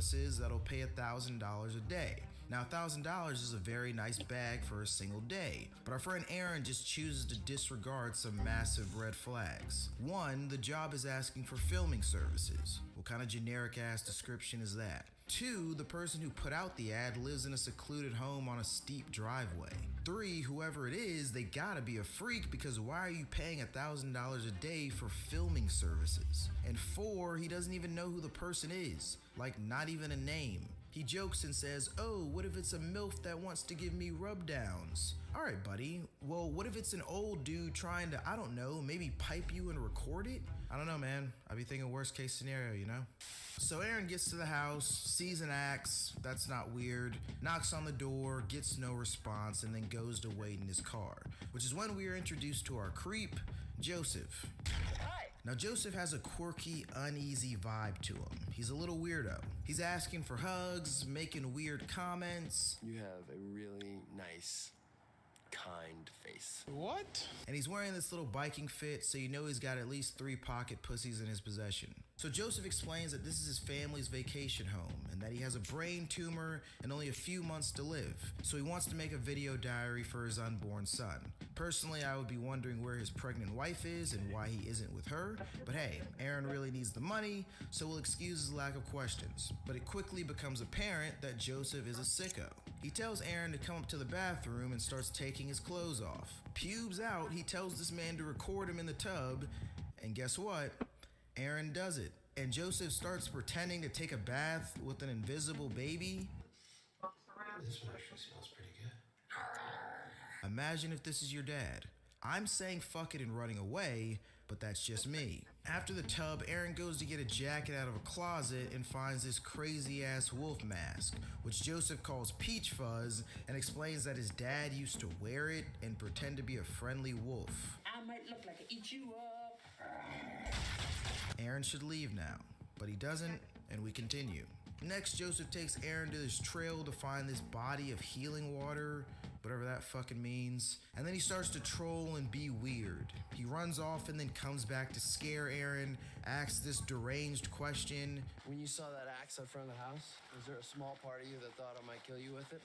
services that'll pay $1,000 a day. Now, $1,000 is a very nice bag for a single day, but our friend Aaron just chooses to disregard some massive red flags. One, the job is asking for filming services. What kind of generic ass description is that? Two, the person who put out the ad lives in a secluded home on a steep driveway. Three, whoever it is, they gotta be a freak, because why are you paying $1,000 a day for filming services? And four, he doesn't even know who the person is, like not even a name. He jokes and says, "Oh, what if it's a MILF that wants to give me rub downs?" All right, buddy. Well, what if it's an old dude trying to, I don't know, maybe pipe you and record it? I don't know, man. I'd be thinking worst case scenario, you know? So Aaron gets to the house, sees an axe, that's not weird, knocks on the door, gets no response, and then goes to wait in his car, which is when we are introduced to our creep, Joseph. Hi. Now, Joseph has a quirky, uneasy vibe to him. He's a little weirdo. He's asking for hugs, making weird comments. You have a really nice, kind face. What? And he's wearing this little biking fit, so you know he's got at least 3 pocket pussies in his possession. So Joseph explains that this is his family's vacation home and that he has a brain tumor and only a few months to live. So he wants to make a video diary for his unborn son. Personally, I would be wondering where his pregnant wife is and why he isn't with her. But hey, Aaron really needs the money, so we'll excuse his lack of questions. But it quickly becomes apparent that Joseph is a sicko. He tells Aaron to come up to the bathroom and starts taking his clothes off. Pubes out, he tells this man to record him in the tub, and guess what? Aaron does it, and Joseph starts pretending to take a bath with an invisible baby. This one actually smells pretty good. Imagine if this is your dad. I'm saying fuck it and running away, but that's just me. After the tub, Aaron goes to get a jacket out of a closet and finds this crazy ass wolf mask, which Joseph calls Peach Fuzz and explains that his dad used to wear it and pretend to be a friendly wolf. I might look like I eat you up. Aaron should leave now, but he doesn't, and we continue. Next, Joseph takes Aaron to this trail to find this body of healing water, whatever that fucking means. And then he starts to troll and be weird. He runs off and then comes back to scare Aaron, asks this deranged question. When you saw that axe out front of the house, was there a small part of you that thought I might kill you with it?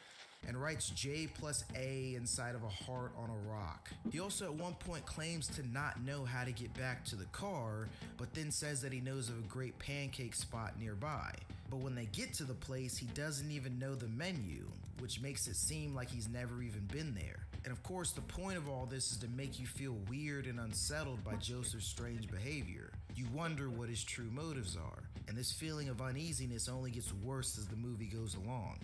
And writes J+A inside of a heart on a rock. He also at one point claims to not know how to get back to the car, but then says that he knows of a great pancake spot nearby. But when they get to the place, he doesn't even know the menu, which makes it seem like he's never even been there. And of course, the point of all this is to make you feel weird and unsettled by Joseph's strange behavior. You wonder what his true motives are, and this feeling of uneasiness only gets worse as the movie goes along.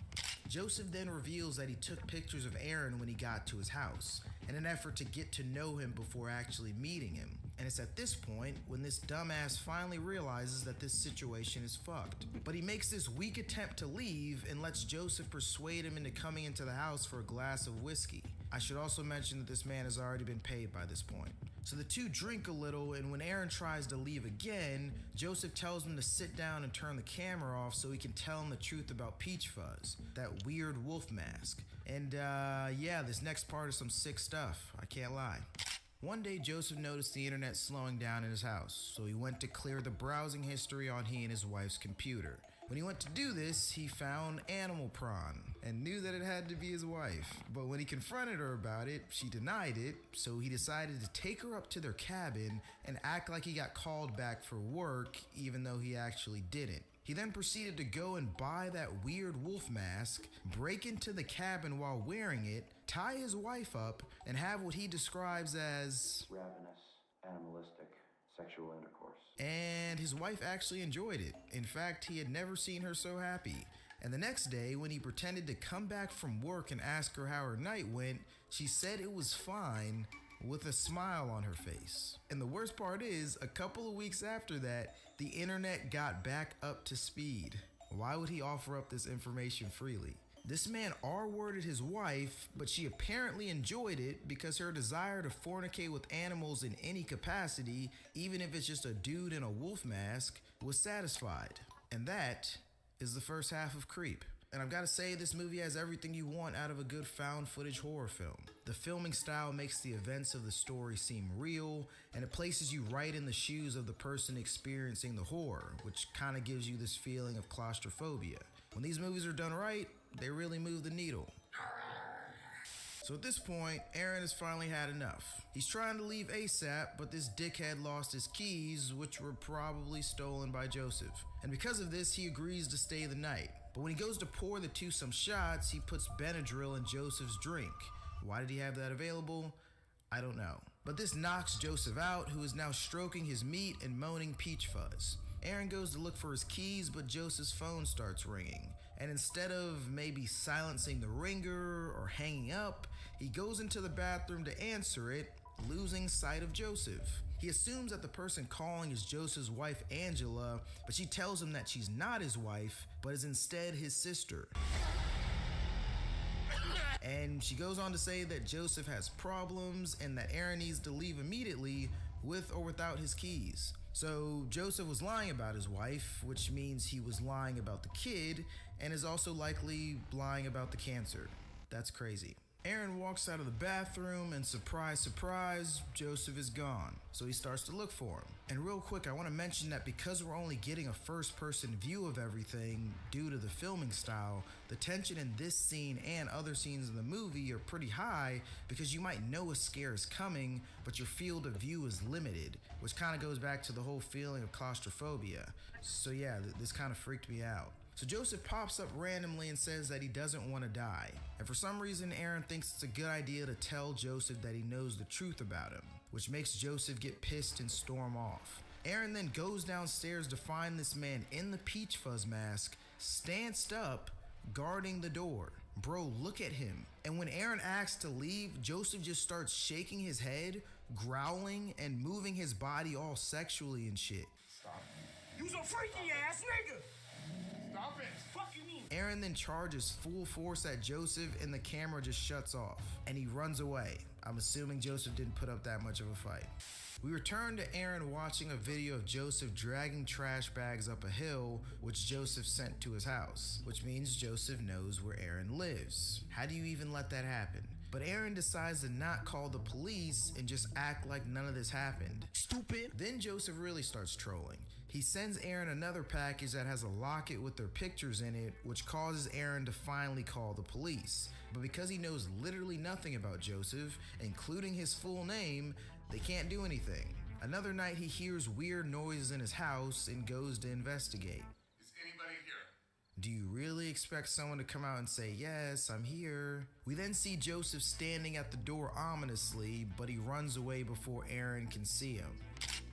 Joseph then reveals that he took pictures of Aaron when he got to his house, in an effort to get to know him before actually meeting him. And it's at this point when this dumbass finally realizes that this situation is fucked. But he makes this weak attempt to leave and lets Joseph persuade him into coming into the house for a glass of whiskey. I should also mention that this man has already been paid by this point. So the two drink a little, and when Aaron tries to leave again, Joseph tells him to sit down and turn the camera off so he can tell him the truth about Peach Fuzz, that weird wolf mask. And yeah, this next part is some sick stuff, I can't lie. One day, Joseph noticed the internet slowing down in his house, so he went to clear the browsing history on he and his wife's computer. When he went to do this, he found Animal Prawn and knew that it had to be his wife. But when he confronted her about it, she denied it, so he decided to take her up to their cabin and act like he got called back for work, even though he actually didn't. He then proceeded to go and buy that weird wolf mask, break into the cabin while wearing it, tie his wife up, and have what he describes as ravenous, animalistic, sexual intercourse. And his wife actually enjoyed it. In fact, he had never seen her so happy. And the next day, when he pretended to come back from work and ask her how her night went, she said it was fine, with a smile on her face. And the worst part is, a couple of weeks after that, the internet got back up to speed. Why would he offer up this information freely? This man R-worded his wife, but she apparently enjoyed it because her desire to fornicate with animals in any capacity, even if it's just a dude in a wolf mask, was satisfied. And that is the first half of Creep. And I've got to say, this movie has everything you want out of a good found footage horror film. The filming style makes the events of the story seem real, and it places you right in the shoes of the person experiencing the horror, which kind of gives you this feeling of claustrophobia. When these movies are done right, they really move the needle. So at this point, Aaron has finally had enough. He's trying to leave ASAP, but this dickhead lost his keys, which were probably stolen by Joseph. And because of this, he agrees to stay the night. But when he goes to pour the two some shots, he puts Benadryl in Joseph's drink. Why did he have that available? I don't know. But this knocks Joseph out, who is now stroking his meat and moaning peach fuzz. Aaron goes to look for his keys, but Joseph's phone starts ringing. And instead of maybe silencing the ringer or hanging up, he goes into the bathroom to answer it, losing sight of Joseph. He assumes that the person calling is Joseph's wife, Angela, but she tells him that she's not his wife, but is instead his sister. And she goes on to say that Joseph has problems and that Aaron needs to leave immediately with or without his keys. So Joseph was lying about his wife, which means he was lying about the kid and is also likely lying about the cancer. That's crazy. Aaron walks out of the bathroom and surprise, surprise, Joseph is gone. So he starts to look for him. And real quick, I want to mention that because we're only getting a first-person view of everything due to the filming style, the tension in this scene and other scenes in the movie are pretty high because you might know a scare is coming, but your field of view is limited, which kind of goes back to the whole feeling of claustrophobia. So yeah, this kind of freaked me out. So Joseph pops up randomly and says that he doesn't want to die. And for some reason, Aaron thinks it's a good idea to tell Joseph that he knows the truth about him, which makes Joseph get pissed and storm off. Aaron then goes downstairs to find this man in the peach fuzz mask, stanced up, guarding the door. Bro, look at him. And when Aaron asks to leave, Joseph just starts shaking his head, growling, and moving his body all sexually and shit. Stop. You's a freaky ass nigga. Stop it. Fuck you mean? Aaron then charges full force at Joseph and the camera just shuts off. And he runs away. I'm assuming Joseph didn't put up that much of a fight. We return to Aaron watching a video of Joseph dragging trash bags up a hill, which Joseph sent to his house, which means Joseph knows where Aaron lives. How do you even let that happen? But Aaron decides to not call the police and just act like none of this happened. Stupid. Then Joseph really starts trolling. He sends Aaron another package that has a locket with their pictures in it, which causes Aaron to finally call the police. But because he knows literally nothing about Joseph, including his full name, they can't do anything. Another night he hears weird noises in his house and goes to investigate. Is anybody here? Do you really expect someone to come out and say, "Yes, I'm here"? We then see Joseph standing at the door ominously, but he runs away before Aaron can see him.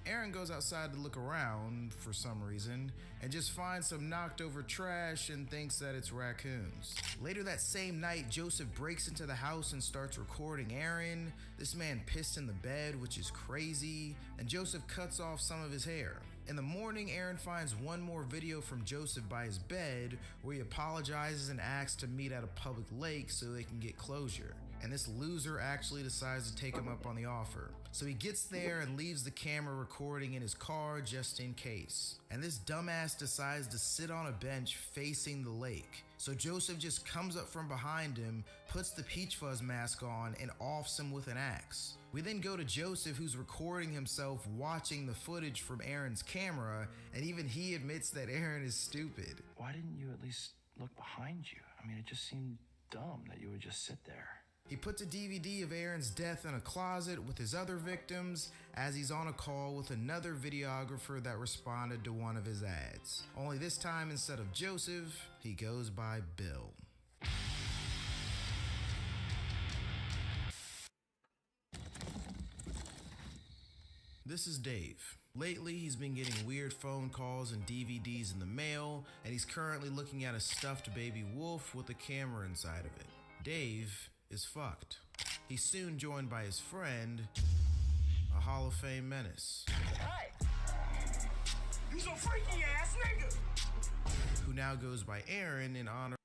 Aaron goes outside to look around for some reason and just finds some knocked over trash and thinks that it's raccoons. Later that same night, Joseph breaks into the house and starts recording Aaron. This man pissed in the bed, which is crazy, and Joseph cuts off some of his hair. In the morning, Aaron finds one more video from Joseph by his bed where he apologizes and asks to meet at a public lake so they can get closure. And this loser actually decides to take him up on the offer. So he gets there and leaves the camera recording in his car just in case. And this dumbass decides to sit on a bench facing the lake. So Joseph just comes up from behind him, puts the peach fuzz mask on, and offs him with an axe. We then go to Joseph, who's recording himself watching the footage from Aaron's camera, and even he admits that Aaron is stupid. Why didn't you at least look behind you? I mean, it just seemed dumb that you would just sit there. He puts a DVD of Aaron's death in a closet with his other victims as he's on a call with another videographer that responded to one of his ads. Only this time, instead of Joseph, he goes by Bill. This is Dave. Lately, he's been getting weird phone calls and DVDs in the mail, and he's currently looking at a stuffed baby wolf with a camera inside of it. Dave is fucked. He's soon joined by his friend, a Hall of Fame menace. Hi. You's a freaky ass nigga. Who now goes by Aaron in honor.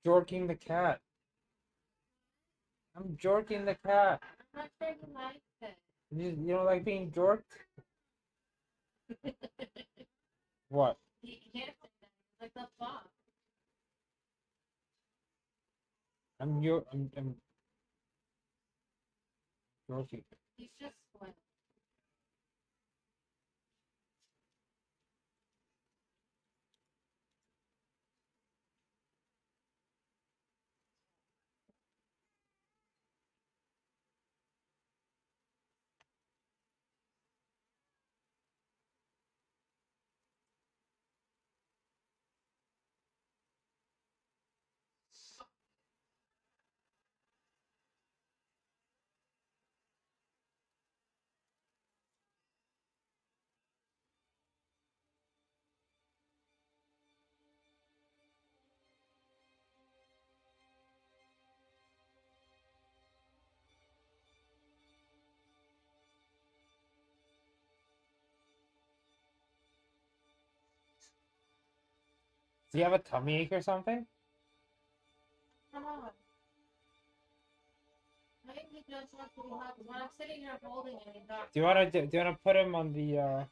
jorking the cat. I'm jorking the cat. I'm not sure you like it. You don't like being jorked? What? You can't say that. It's like the fox. I'm jorking. He's just spoiled. Do you have a tummy ache or something? Come on. I think he just wants to be held. When I'm sitting here holding him, he's not. Do you wanna put him on the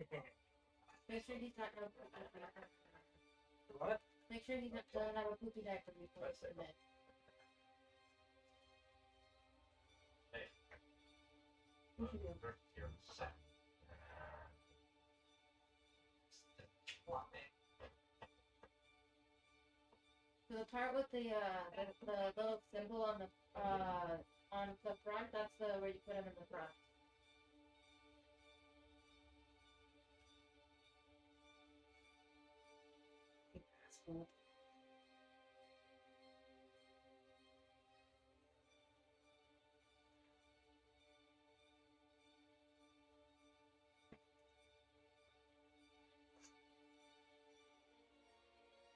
Okay. Make sure he's not gonna what? make sure he's not gonna have a poopy diaper before he's in bed. What you do? So the part with the little symbol on the front, that's where you put him in the front.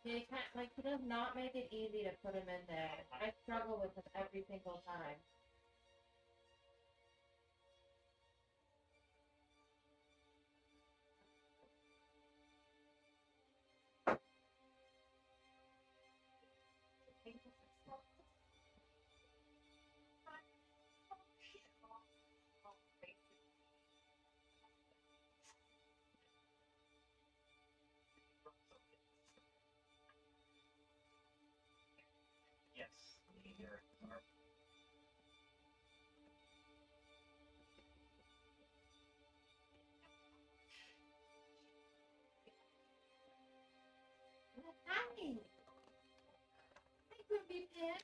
They can't, like, he does not make it easy to put him in there. I struggle with him every single time. Hi! Hi, Groovy Pit!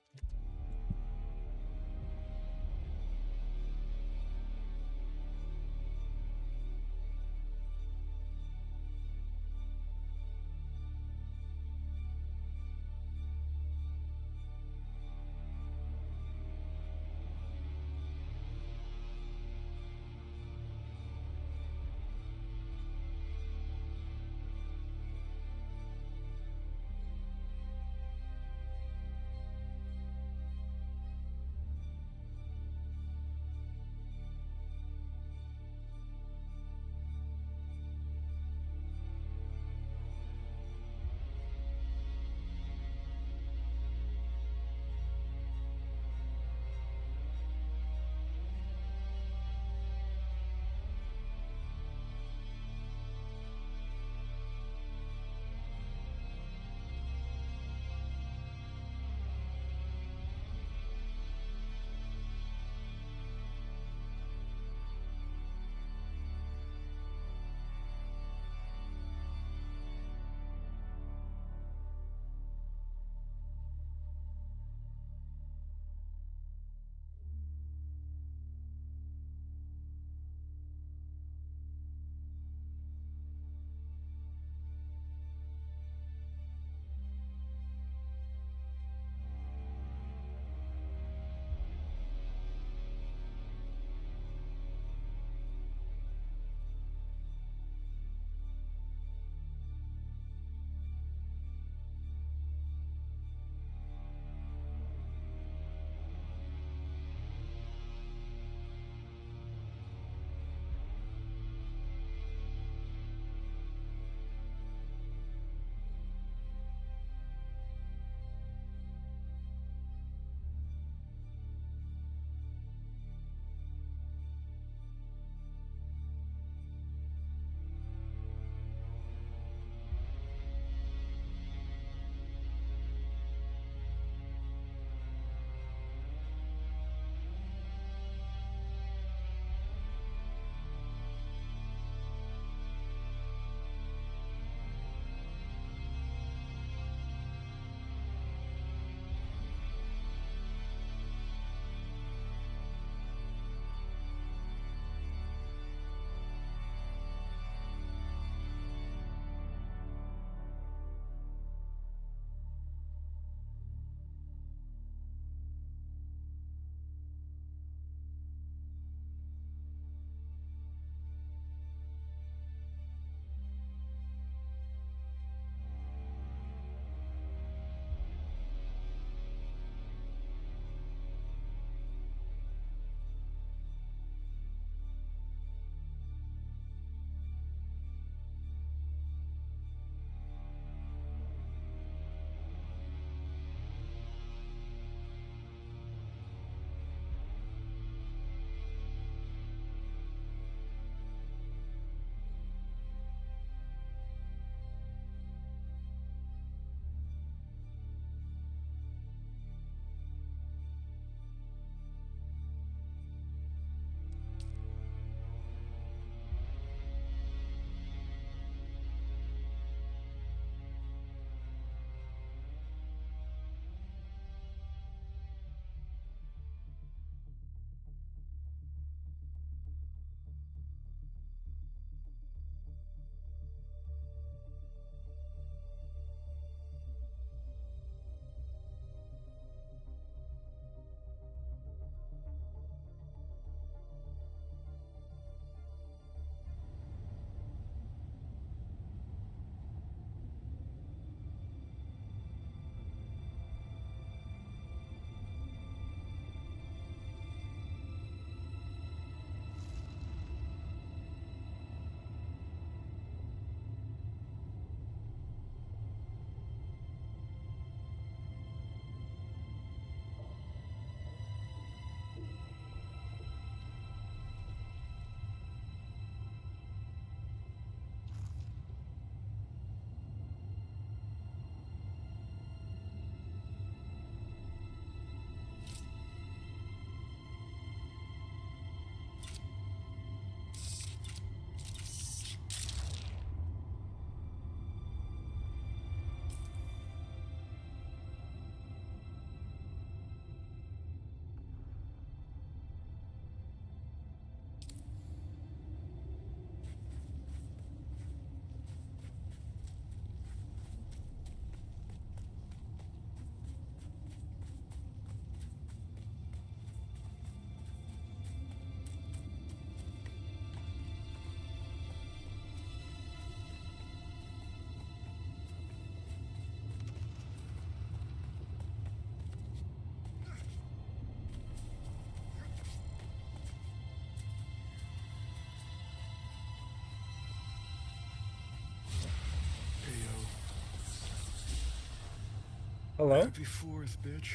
Hello? Happy 4th, bitch.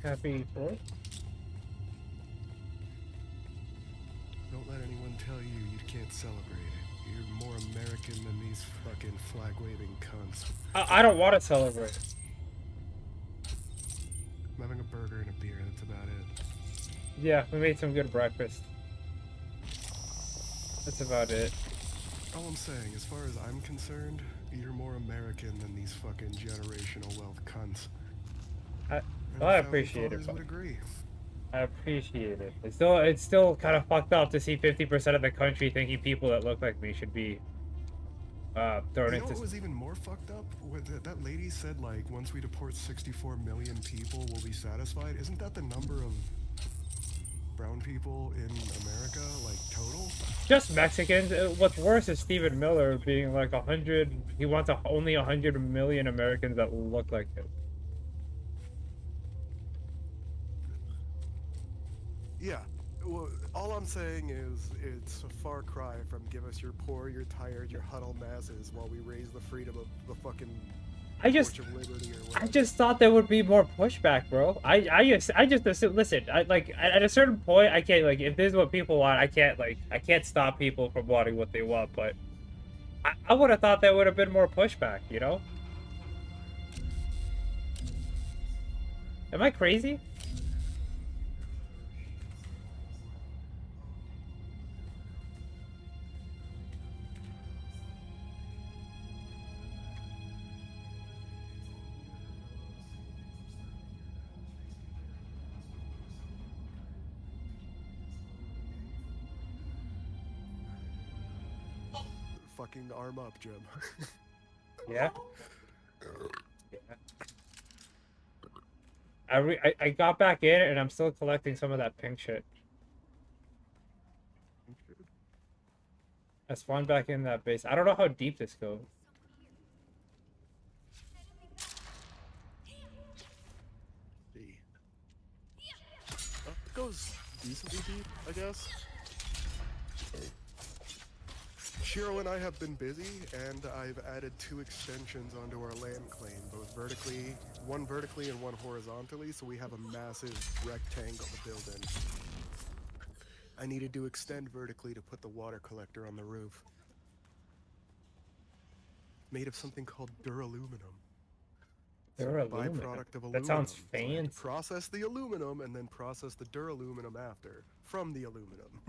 Happy 4th? Don't let anyone tell you you can't celebrate it. You're more American than these fucking flag-waving cunts. I don't want to celebrate. I'm having a burger and a beer, that's about it. Yeah, we made some good breakfast. That's about it. All I'm saying, as far as I'm concerned, you're more American than these fucking generational wealth cunts. Well, I appreciate it. Would agree. I appreciate it. It's still kind of fucked up to see 50% of the country thinking people that look like me should be thrown You know into. what was even more fucked up? That lady said, like, once we deport 64 million people, we'll be satisfied. Isn't that the number of brown people in America, like, total? Just Mexicans. What's worse is Stephen Miller being like 100. He wants only 100 million Americans that look like him. Yeah. Well, all I'm saying is it's a far cry from give us your poor, your tired, your huddled masses while we raise the freedom of the fucking torch of liberty or whatever. I just thought there would be more pushback, bro. I just assume, listen, at a certain point I can't, like, if this is what people want, I can't stop people from wanting what they want, but I would have thought there would have been more pushback, you know? Am I crazy? Fucking arm up, Jim. Yeah. I got back in and I'm still collecting some of that pink shit. I spawned back in that base. I don't know how deep this goes. It goes decently deep, I guess. Shiro and I have been busy, and I've added 2 extensions onto our land claim, both vertically, one vertically and one horizontally, so we have a massive rectangle to build in. I needed to extend vertically to put the water collector on the roof. Made of something called duraluminum. It's a byproduct of aluminum. That sounds So I had to fancy. process the aluminum and then process the duraluminum after, from the aluminum.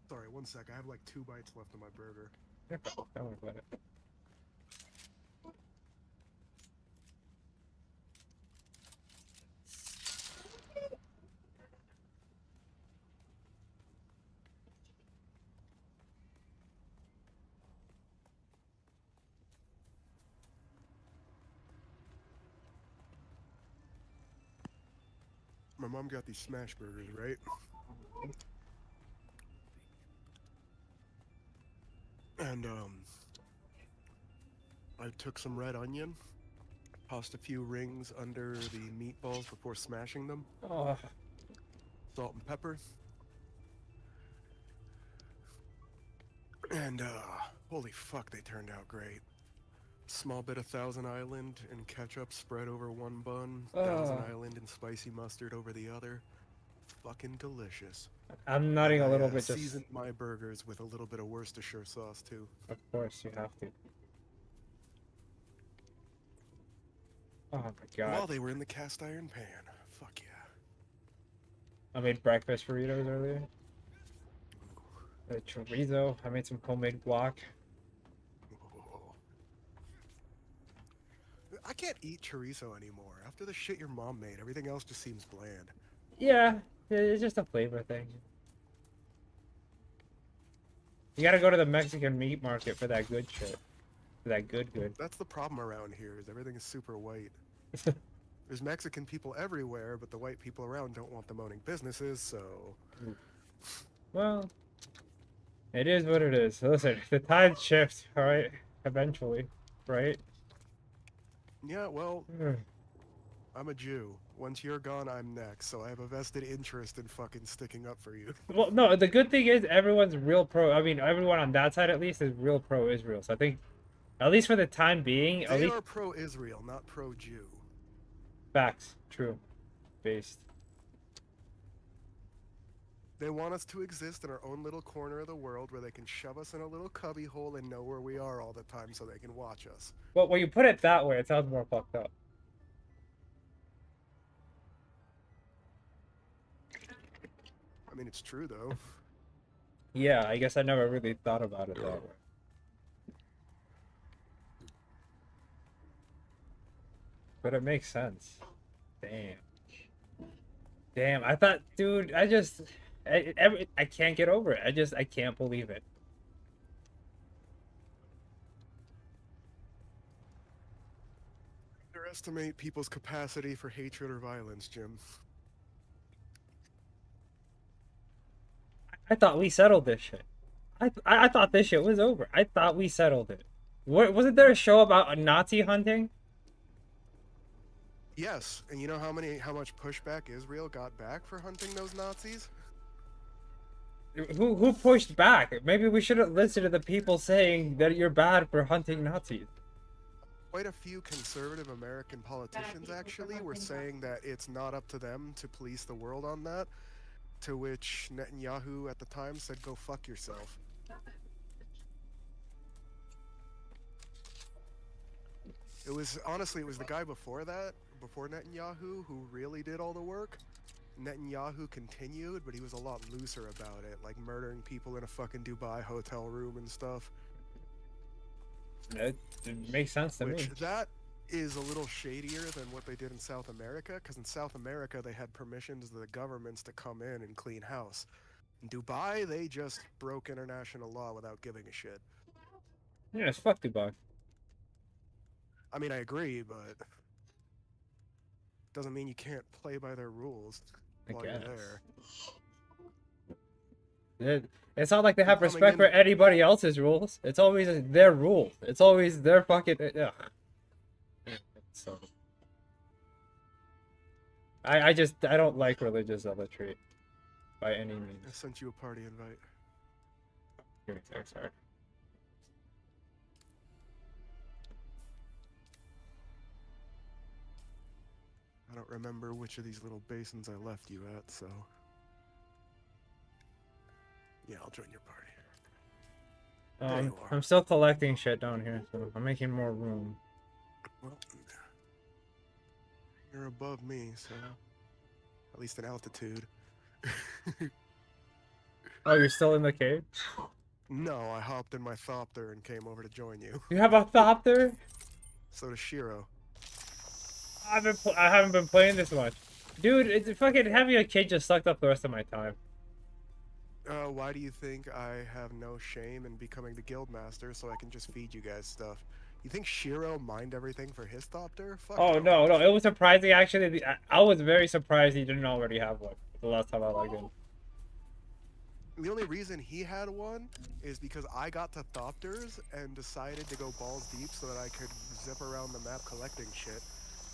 Sorry, one sec. I have like 2 bites left of my burger. Don't worry about it. My mom got these smash burgers, right? And, I took some red onion, tossed a few rings under the meatballs before smashing them. Oh. Salt and pepper. And, holy fuck, they turned out great. Small bit of Thousand Island and ketchup spread over one bun. Thousand Island and spicy mustard over the other. Fucking delicious. I'm nodding a little I bit. Just seasoned my burgers with a little bit of Worcestershire sauce too. of course you have to. Oh my god. While they were in the cast iron pan. Fuck yeah. I made breakfast burritos earlier. The chorizo. I made some homemade guac. I can't eat chorizo anymore. After the shit your mom made, everything else just seems bland. Yeah, it's just a flavor thing. You gotta go to the Mexican meat market for that good shit. For that good. That's the problem around here, is everything is super white. There's Mexican people everywhere, but the white people around don't want them owning businesses, so... Well, it is what it is. Listen, the tide shifts, alright? Eventually, right? Yeah, well, I'm a Jew. Once you're gone, I'm next, so I have a vested interest in fucking sticking up for you. Well, no, the good thing is everyone's real pro. I mean, everyone on that side at least is real pro-Israel. So I think, at least for the time being, at They least are pro-Israel, not pro-Jew. facts, true, based. They want us to exist in our own little corner of the world where they can shove us in a little cubby hole and know where we are all the time so they can watch us. Well, when you put it that way, it sounds more fucked up. I mean, it's true, though. Yeah, I guess I never really thought about it that way. But it makes sense. Damn. Damn, I thought, dude, I can't get over it. I can't believe it. Underestimate people's capacity for hatred or violence, Jim. I thought we settled this shit. I thought this shit was over. I thought we settled it. Wasn't there a show about Nazi hunting? Yes, and you know how much pushback Israel got back for hunting those Nazis? Who pushed back? Maybe we should have listened to the people saying that you're bad for hunting Nazis. Quite a few conservative American politicians actually were saying that it's not up to them to police the world on that, to which Netanyahu at the time said, "Go fuck yourself." It was the guy before that, before Netanyahu, who really did all the work. Netanyahu continued, but he was a lot looser about it, like murdering people in a fucking Dubai hotel room and stuff. It makes sense to me. That is a little shadier than what they did in South America, because in South America they had permissions of the governments to come in and clean house. In Dubai, they just broke international law without giving a shit. Yeah, it's fuck Dubai. I mean, I agree, but doesn't mean you can't play by their rules while you're there. It's not like they have respect for anybody else's rules. It's always their rules. It's always their fucking. Ugh. So, I don't like religious zealotry by any means. I sent you a party invite. Here, sorry. I don't remember which of these little basins I left you at, so yeah, I'll join your party. There you are. I'm still collecting shit down here, so I'm making more room. Well, you're above me, so at least in altitude. Oh, you're still in the cave? No, I hopped in my thopter and came over to join you. You have a thopter? So does Shiro. I haven't been playing this much. Dude, it's fucking having a kid just sucked up the rest of my time. Why do you think I have no shame in becoming the guild master so I can just feed you guys stuff? You think Shiro mined everything for his thopter? Fuck Oh, no, it was surprising actually. I was very surprised he didn't already have one the last time I logged in. The only reason he had one is because I got to thopters and decided to go balls deep so that I could zip around the map collecting shit.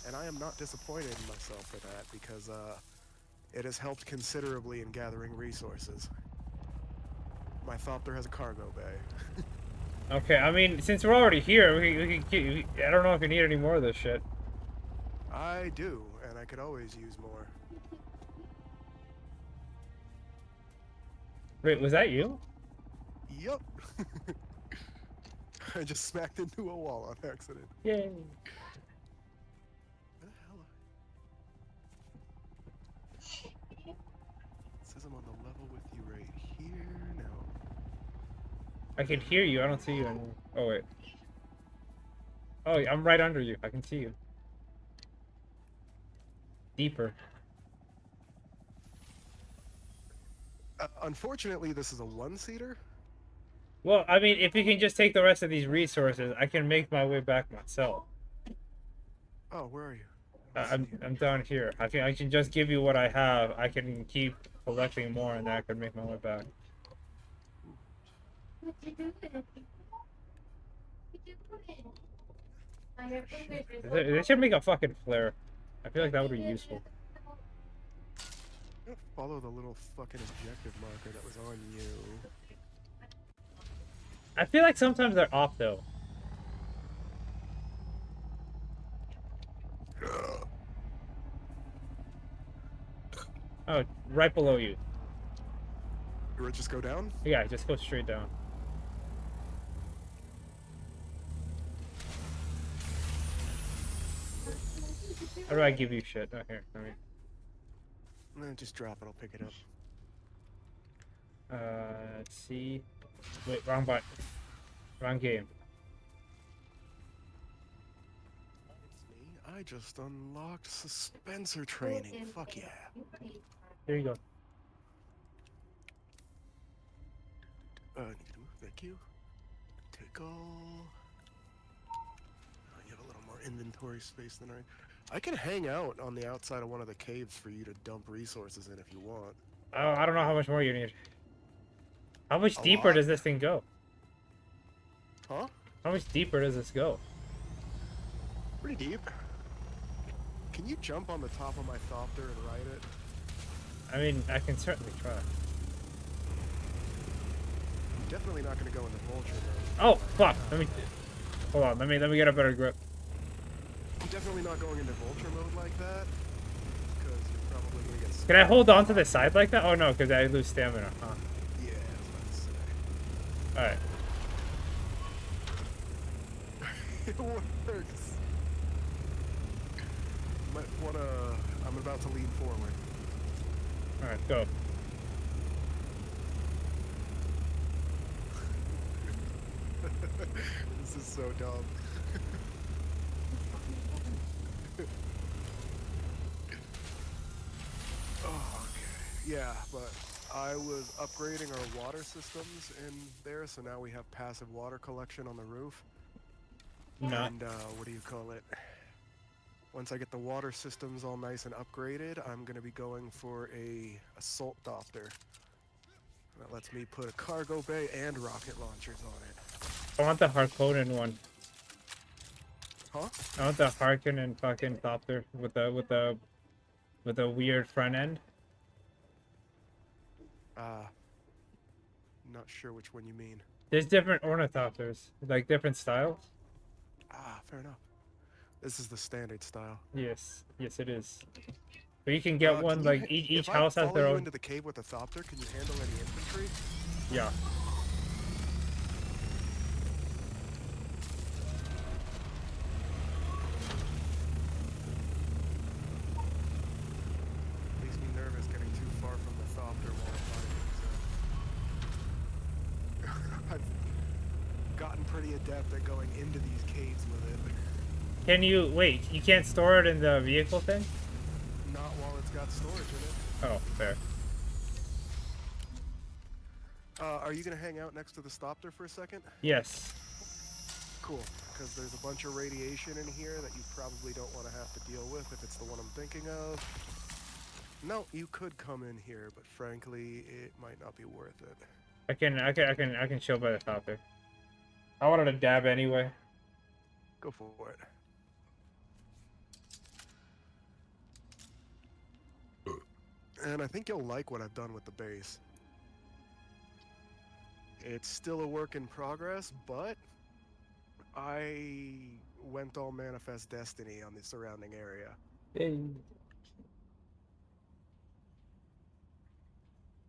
And I am not disappointed in myself for that, because it has helped considerably in gathering resources. My thopter has a cargo bay. Okay, I mean, since we're already here, I don't know if you need any more of this shit. I do, and I could always use more. Wait, was that you? Yup. I just smacked into a wall on accident. Yay. I'm on the level with you right here now. I can hear you. I don't see you anymore. Oh, wait. Oh, I'm right under you. I can see you. Deeper. Unfortunately, this is a one-seater. Well, I mean, if you can just take the rest of these resources, I can make my way back myself. Oh, where are you? I'm down here. I can just give you what I have. I can keep collecting more, and then I can make my way back. They should make a fucking flare. I feel like that would be useful. Follow the little fucking objective marker that was on you. I feel like sometimes they're off though. Oh, right below you. Or just go down? Yeah, just go straight down. How do I give you shit? Oh, here, let me. Just drop it, I'll pick it up. Let's see. Wait, wrong button. Wrong game. It's me. I just unlocked Suspensor training. Fuck yeah. There you go. Thank you. Tickle. You have a little more inventory space than I can hang out on the outside of one of the caves for you to dump resources in if you want. Oh, I don't know how much more you need. How much deeper does this thing go? Huh? How much deeper does this go? Pretty deep. Can you jump on the top of my thopter and ride it? I mean, I can certainly try. I'm definitely not going to go into vulture mode. Oh, fuck. Let me... Hold on. Let me get a better grip. I'm definitely not going into vulture mode like that. Because you're probably going to get... Can I hold on to the side like that? Oh, no, because I lose stamina. Huh. Yeah, I was about to say. Alright. It works. Might wanna... I'm about to lean forward. Alright, go. This is so dumb. Oh, okay. Yeah, but I was upgrading our water systems in there, so now we have passive water collection on the roof. No. And, what do you call it? Once I get the water systems all nice and upgraded, I'm gonna be going for a assault Dopter. That lets me put a cargo bay and rocket launchers on it. I want the Harkonnen one. Huh? I want the Harkonnen fucking Thopter with the weird front end. Not sure which one you mean. There's different Ornithopters, like different styles. Fair enough. This is the standard style. Yes, yes it is. But you can get one like each house has their If I follow you own. into the cave with a Thopter, can you handle any infantry? Yeah. Makes me nervous getting too far from the Thopter while I'm fighting. I've gotten pretty adept at going into these caves with it. Can you wait? You can't store it in the vehicle thing? Not while it's got storage in it. Oh, fair. Are you gonna hang out next to the Thopter for a second? Yes. Cool, because there's a bunch of radiation in here that you probably don't want to have to deal with if it's the one I'm thinking of. No, you could come in here, but frankly, it might not be worth it. I can chill by the Thopter. I wanted to dab anyway. Go for it. And I think you'll like what I've done with the base. It's still a work in progress, but I went all Manifest Destiny on the surrounding area.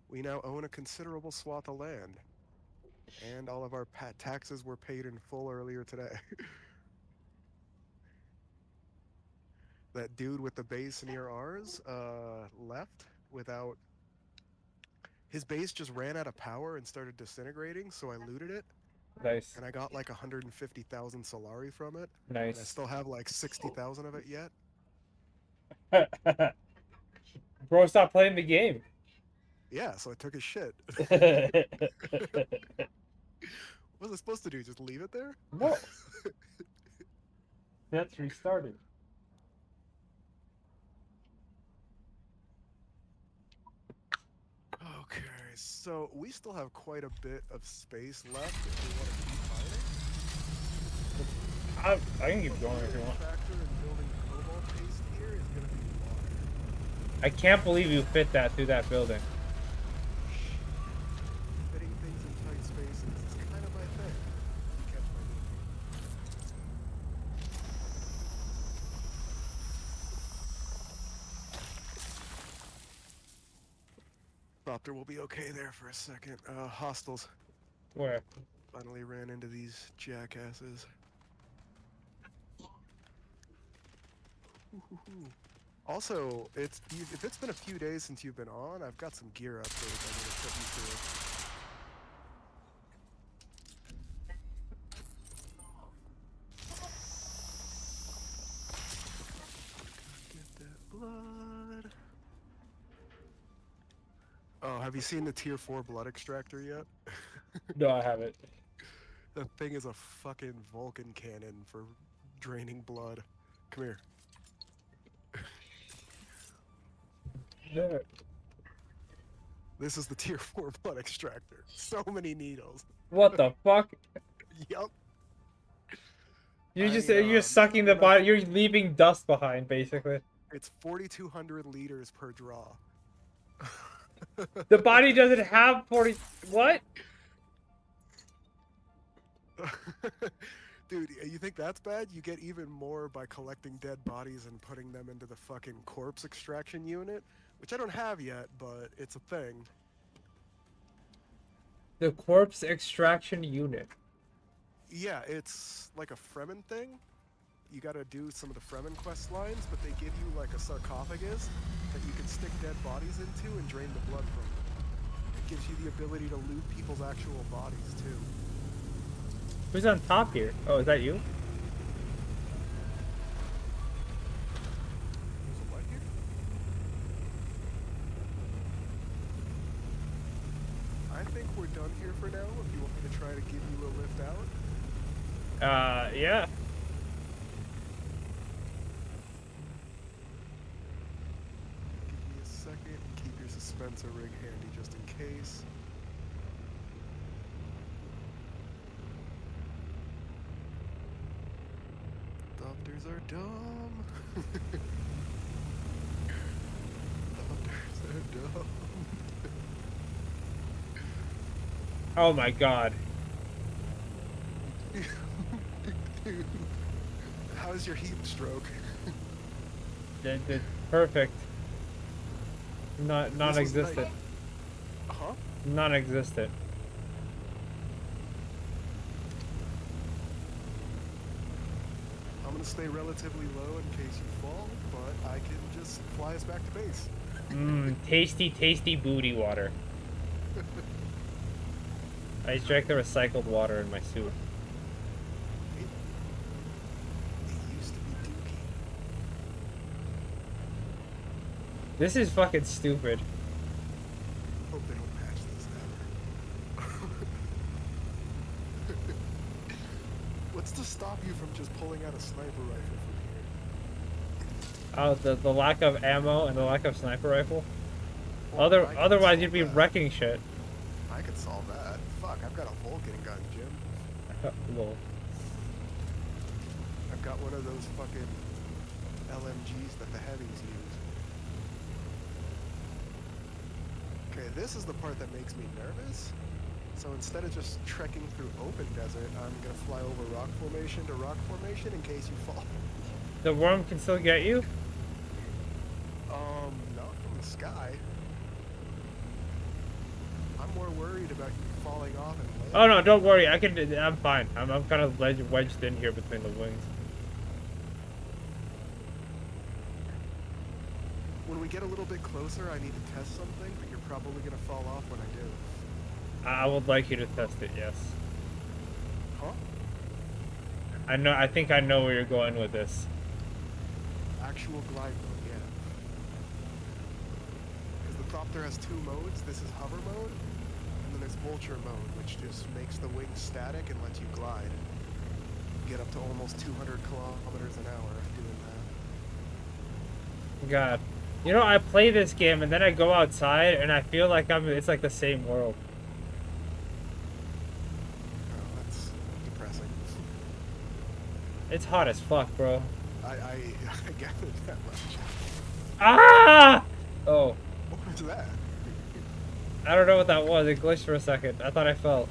We now own a considerable swath of land. And all of our taxes were paid in full earlier today. That dude with the base near ours left without... His base just ran out of power and started disintegrating, so I looted it. Nice. And I got like 150,000 Solari from it. Nice. And I still have like 60,000 of it yet. Bro, stop playing the game. Yeah, so I took his shit. What was I supposed to do? Just leave it there? No. That's restarted. Okay, so we still have quite a bit of space left if we want to keep mining. I can keep going if you want. Factor in building cobalt paste here is going to be I can't believe you fit that through that building. Fitting things in tight spaces is kind of my thing. You catch my meaning. Copter will be okay there for a second. Hostiles. Where? Finally ran into these jackasses. Also, if it's been a few days since you've been on, I've got some gear upgrades I'm gonna put you through. Get that blood. Oh, have you seen the tier 4 blood extractor yet? No, I haven't. That thing is a fucking Vulcan cannon for draining blood. Come here. There. This is the tier 4 blood extractor. So many needles. What the fuck? Yup. You're sucking the body. You're leaving dust behind, basically. It's 4,200 liters per draw. The body doesn't have 40. What? Dude, you think that's bad? You get even more by collecting dead bodies and putting them into the fucking corpse extraction unit, which I don't have yet, but it's a thing. The corpse extraction unit. Yeah, it's like a Fremen thing. You gotta do some of the Fremen quest lines, but they give you like a sarcophagus that you can stick dead bodies into and drain the blood from them. It gives you the ability to loot people's actual bodies too. Who's on top here? Oh, is that you? There's a what here? I think we're done here for now. If you want me to try to give you a lift out. Yeah. Give me a second. Keep your suspensor rig handy just in case. Doctors are dumb. Doctors are dumb. Oh my god. Dude, how's your heat stroke? Perfect. Non-existent. Huh? Non-existent. I'm gonna stay relatively low in case you fall, but I can just fly us back to base. Tasty, tasty booty water. I drank the recycled water in my suit. It used to be dookie. This is fucking stupid. Hope they don't patch this ever. What's to stop you from just pulling out a sniper rifle from here? Oh, the lack of ammo and the lack of sniper rifle. Well, I can Otherwise solve you'd be that. wrecking shit. I could solve that. Fuck, I've got a Vulcan gun, Jim. Lol. I've got one of those fucking LMGs that the heavies use. Okay, this is the part that makes me nervous. So instead of just trekking through open desert, I'm gonna fly over rock formation to rock formation in case you fall. The worm can still get you? Not from the sky. I'm more worried about you falling off and landing. Oh no, don't worry. I'm fine. I'm kind of wedged in here between the wings. When we get a little bit closer, I need to test something, but you're probably gonna fall off when I do. I would like you to test it, yes. Huh? I think I know where you're going with this. Actual glide mode, yeah. Because the Thopter has two modes. This is hover mode, and then there's vulture mode, which just makes the wings static and lets you glide. Get up to almost 200 kilometers an hour doing that. God. You know, I play this game and then I go outside and I feel like it's like the same world. Oh, that's depressing. It's hot as fuck, bro. I gathered that much. Ah! Oh, What was that? I don't know what that was. It glitched for a second. I thought I fell.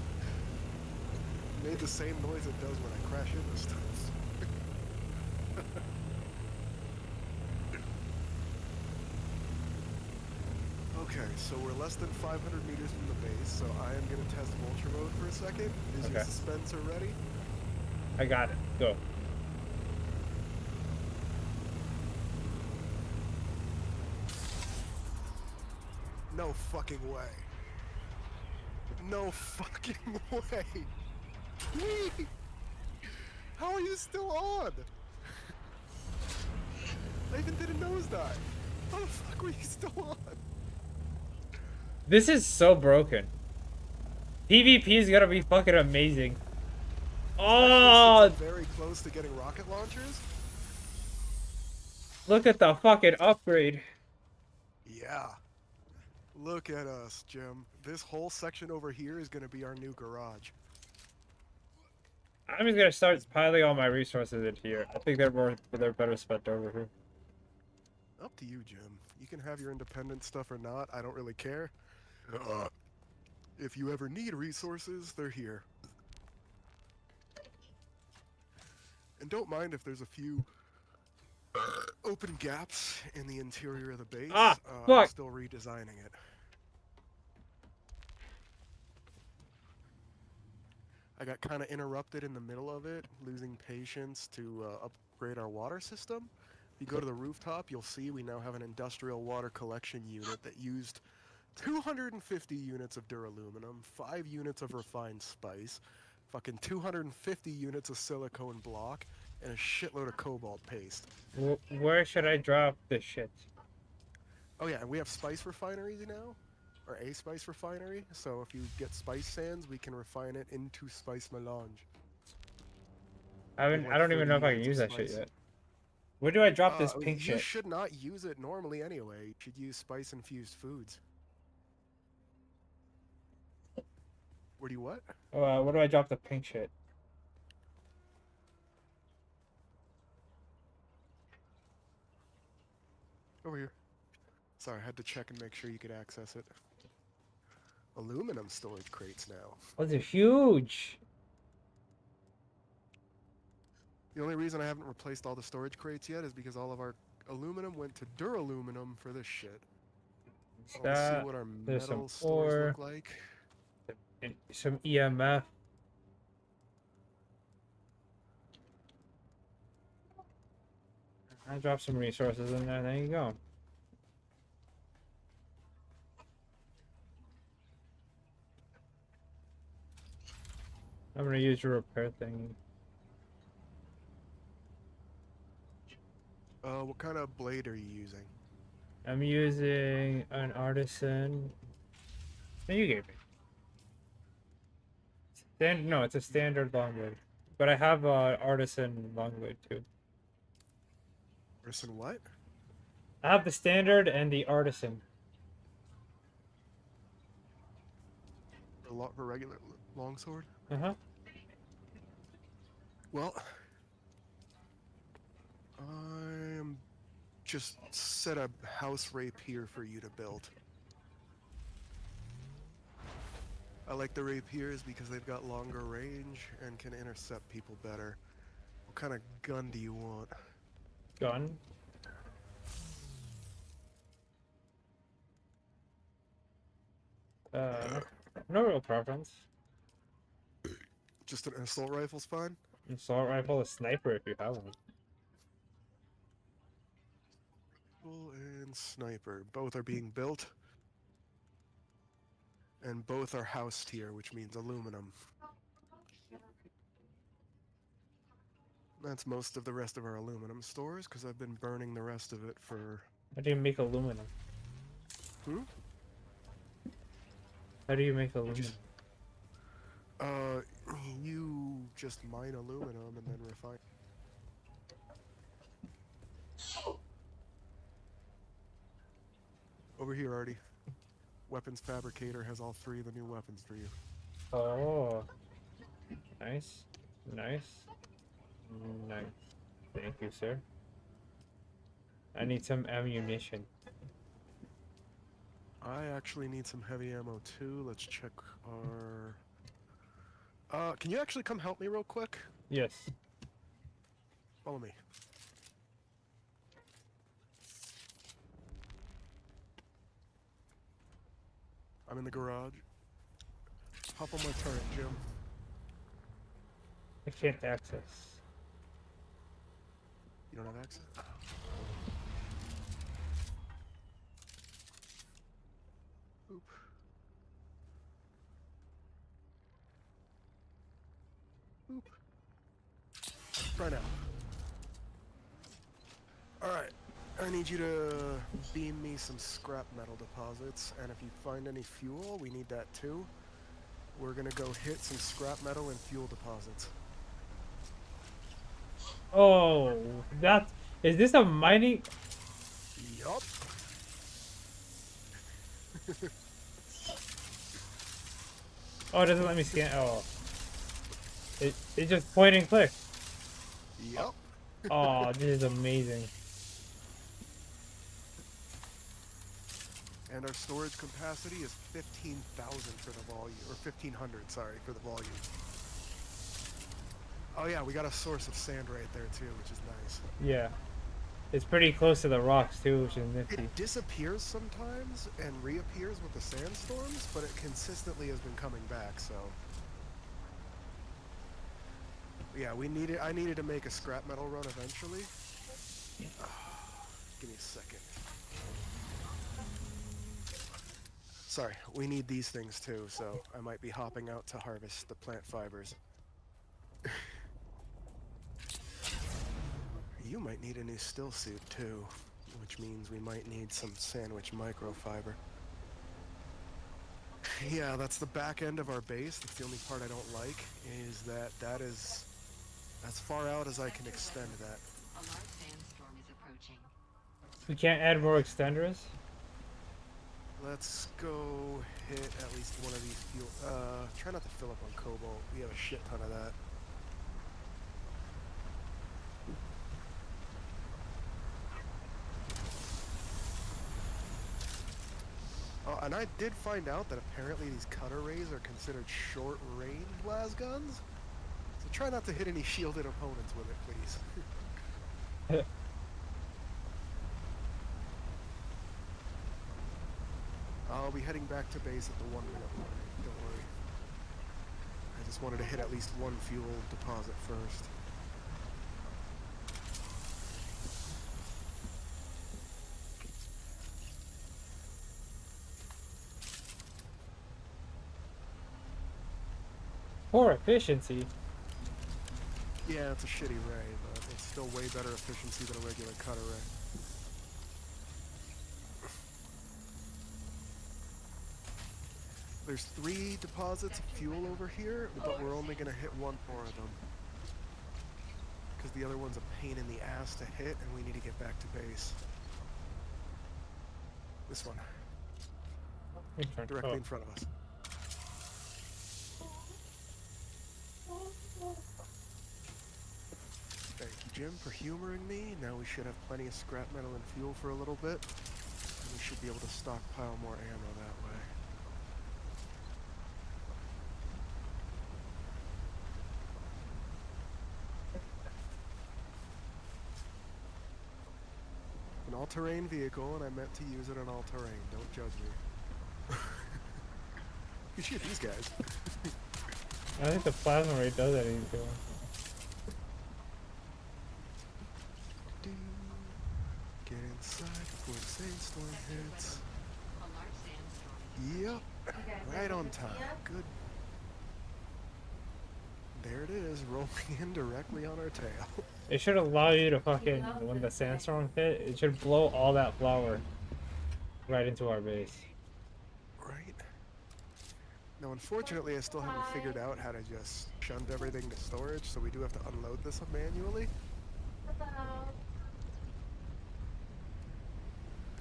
It made the same noise it does when I crash into stuff. Okay, so we're less than 500 meters from the base, so I am going to test vulture mode for a second. Is your Okay. dispenser ready? I got it. Go. No fucking way. No fucking way. Wee! How are you still on? I even did a nosedive. How the fuck were you still on? This is so broken. PvP is gonna be fucking amazing. Oh, Since I'm very close to getting rocket launchers. look at the fucking upgrade. Yeah. Look at us, Jim. This whole section over here is going to be our new garage. I'm just gonna start piling all my resources into here. I think they're better spent over here. Up to you, Jim. You can have your independent stuff or not. I don't really care. If you ever need resources, they're here. And don't mind if there's a few open gaps in the interior of the base. Ah, I'm fuck. still redesigning it. I got kind of interrupted in the middle of it, losing patience to upgrade our water system. If you go to the rooftop, you'll see we now have an industrial water collection unit that used 250 units of duraluminum, 5 units of refined spice, fucking 250 units of silicone block, and a shitload of cobalt paste. Where should I drop this shit? Oh yeah, and we have spice refineries now, or a spice refinery. So if you get spice sands, we can refine it into spice melange. I don't even know if I can use that shit yet. Where do I drop this pink You shit? should not use it normally anyway. You should use spice infused foods. Where do you what? Where do I drop the pink shit? Over here. Sorry, I had to check and make sure you could access it. Aluminum storage crates now. Oh, they're huge. The only reason I haven't replaced all the storage crates yet is because all of our aluminum went to duraluminum for this shit. So let's see what our There's some metal stores ore. look like. And some EMF. I dropped some resources in there. There you go. I'm gonna use your repair thing. What kind of blade are you using? I'm using an artisan. No, you gave me. No, it's a standard long blade. But I have an artisan long blade too. Artisan what? I have the standard and the artisan. For regular longsword? Uh-huh. Well, I'm just set a house rapier for you to build. I like the rapiers because they've got longer range and can intercept people better. What kind of gun do you want? Gun. No real preference. Just an assault rifle's fine? Assault rifle, a sniper if you have one. Rifle and sniper. Both are being built. And both are housed here, which means aluminum. That's most of the rest of our aluminum stores, because I've been burning the rest of it for... How do you make aluminum? Hmm? How do you make aluminum? You just mine aluminum and then refine. Over here, Artie. Weapons fabricator has all 3 of the new weapons for you. Oh. Nice. Nice. Nice. Thank you, sir. I need some ammunition. I actually need some heavy ammo too. Let's check our... can you actually come help me real quick? Yes. Follow me. I'm in the garage. Hop on my turret, Jim. I can't access. You don't have access? Oop. Oop. Try now. Alright. I need you to beam me some scrap metal deposits, and if you find any fuel, we need that too. We're gonna go hit some scrap metal and fuel deposits. Oh, that is this a mining? Yup. Oh, it doesn't let me scan. Oh, it just point and click. Yup. Oh, this is amazing. And our storage capacity is 15,000 for the volume, or 1,500, sorry, for the volume. Oh yeah, we got a source of sand right there too, which is nice. Yeah, it's pretty close to the rocks too, which is nifty. It disappears sometimes and reappears with the sandstorms, but it consistently has been coming back, so... Yeah, I needed to make a scrap metal run eventually. Give me a second. Sorry, we need these things too, so I might be hopping out to harvest the plant fibers. You might need a new still suit too, which means we might need some sandwich microfiber. Yeah, that's the back end of our base. That's the only part I don't like, is that is as far out as I can extend that. A large sandstorm is approaching. We can't add more extenders? Let's go hit at least one of these fuel... try not to fill up on cobalt. We have a shit ton of that. Oh, and I did find out that apparently these cutter rays are considered short-range lasguns. So try not to hit any shielded opponents with it, please. I'll be heading back to base at the 1 minute mark, don't worry. I just wanted to hit at least one fuel deposit first. Poor efficiency. Yeah, it's a shitty ray, but it's still way better efficiency than a regular cutter ray. There's 3 deposits of fuel over here, but we're only gonna hit 1 more of them. Because the other one's a pain in the ass to hit, and we need to get back to base. This one. Directly in front of us. Thank you, Jim, for humoring me. Now we should have plenty of scrap metal and fuel for a little bit. And we should be able to stockpile more ammo that way. An all-terrain vehicle, and I meant to use it on all-terrain. Don't judge me. You shoot these guys. I think the plasma ray does anything to him. Get inside before the sandstorm hits. A large sandstorm. Yep, right on time. Good. There it is, rolling in directly on our tail. It should allow you to fucking, when the sandstorm hit, it should blow all that flour right into our base. Right. Now, unfortunately, I still haven't figured out how to just shunt everything to storage, so we do have to unload this manually. That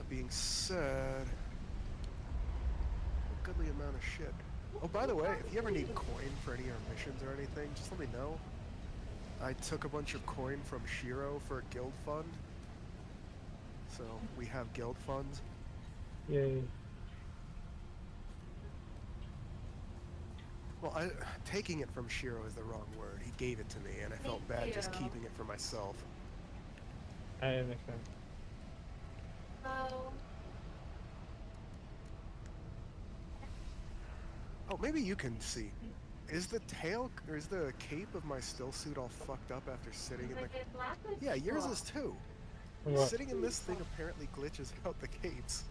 being said, a goodly amount of shit. Oh, by the way, if you ever need coin for any of your missions or anything, just let me know. I took a bunch of coin from Shiro for a guild fund. So, we have guild funds. Yay. Well, taking it from Shiro is the wrong word. He gave it to me, and I felt bad just keeping it for myself. I understand. So, Oh, maybe you can see. Is the tail or is the cape of my still suit all fucked up after sitting in the? like, it lasted Yeah, yours long. is too. What? Sitting in this thing apparently glitches out the capes.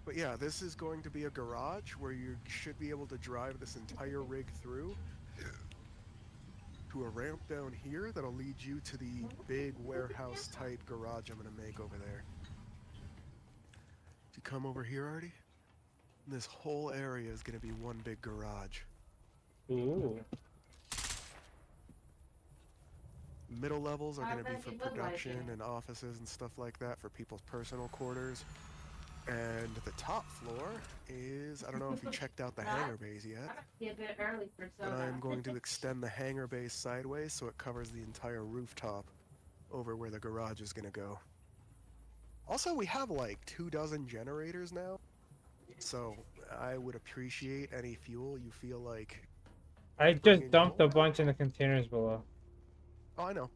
But yeah, this is going to be a garage where you should be able to drive this entire rig through to a ramp down here that'll lead you to the big warehouse type garage I'm gonna make over there. If you come over here, Artie, this whole area is gonna be one big garage. Ooh. Middle levels are How going to be does for it look like production it? and offices and stuff like that for people's personal quarters. And the top floor is, I don't know if you checked out the hangar bays yet, Be a bit early for but soda. I'm going to extend the hangar bays sideways so it covers the entire rooftop over where the garage is going to go. Also, we have like 24 generators now, so I would appreciate any fuel you feel like. I just dumped a bunch in the containers below. Oh, I know.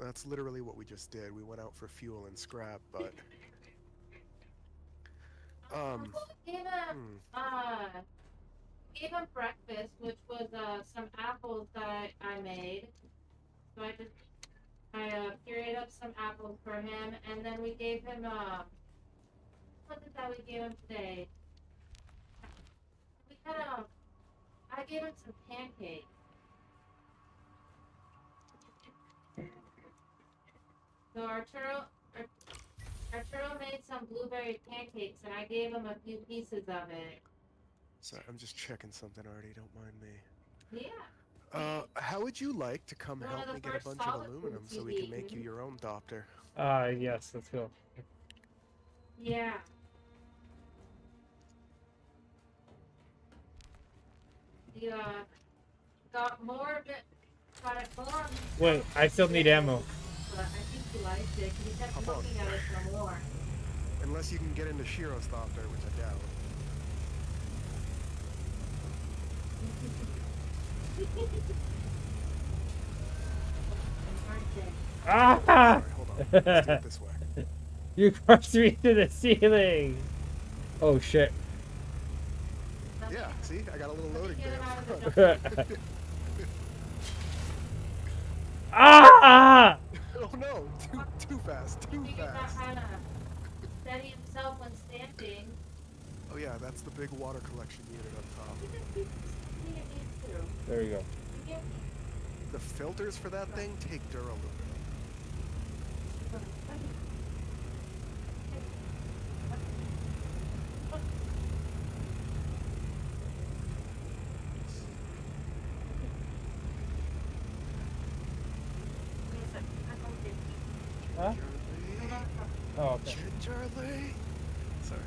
That's literally what we just did. We went out for fuel and scrap, but Gave him breakfast, which was some apples that I made. So I pureed up some apples for him, and then we gave him what did that we gave him today? We had I gave him some pancakes. So Arturo made some blueberry pancakes, and I gave him a few pieces of it. sorry, I'm just checking something, Artie. Don't mind me. Yeah. How would you like to come One help of the me get a first bunch of solid aluminum foods so you've we can make you eaten. your own Dopter? Yes, let's go. Yeah. You got more of it, got it more on Wait, I still need ammo. but I think you liked it. You kept Come on. looking at it some more. Unless you can get into Shiro's Dopter, which I doubt. Ah! Sorry, hold on. Let's do it this way. You crushed me to the ceiling. Oh shit. Yeah, see? I got a little loading Get bay him up out of the front. jungle. Ah! Oh no! Too fast, too Figured out fast. how to steady himself when standing. Oh yeah, that's the big water collection unit up top. There we go. The filters for that thing take Duralumin. Huh? Oh, okay. Gingerly. Sorry.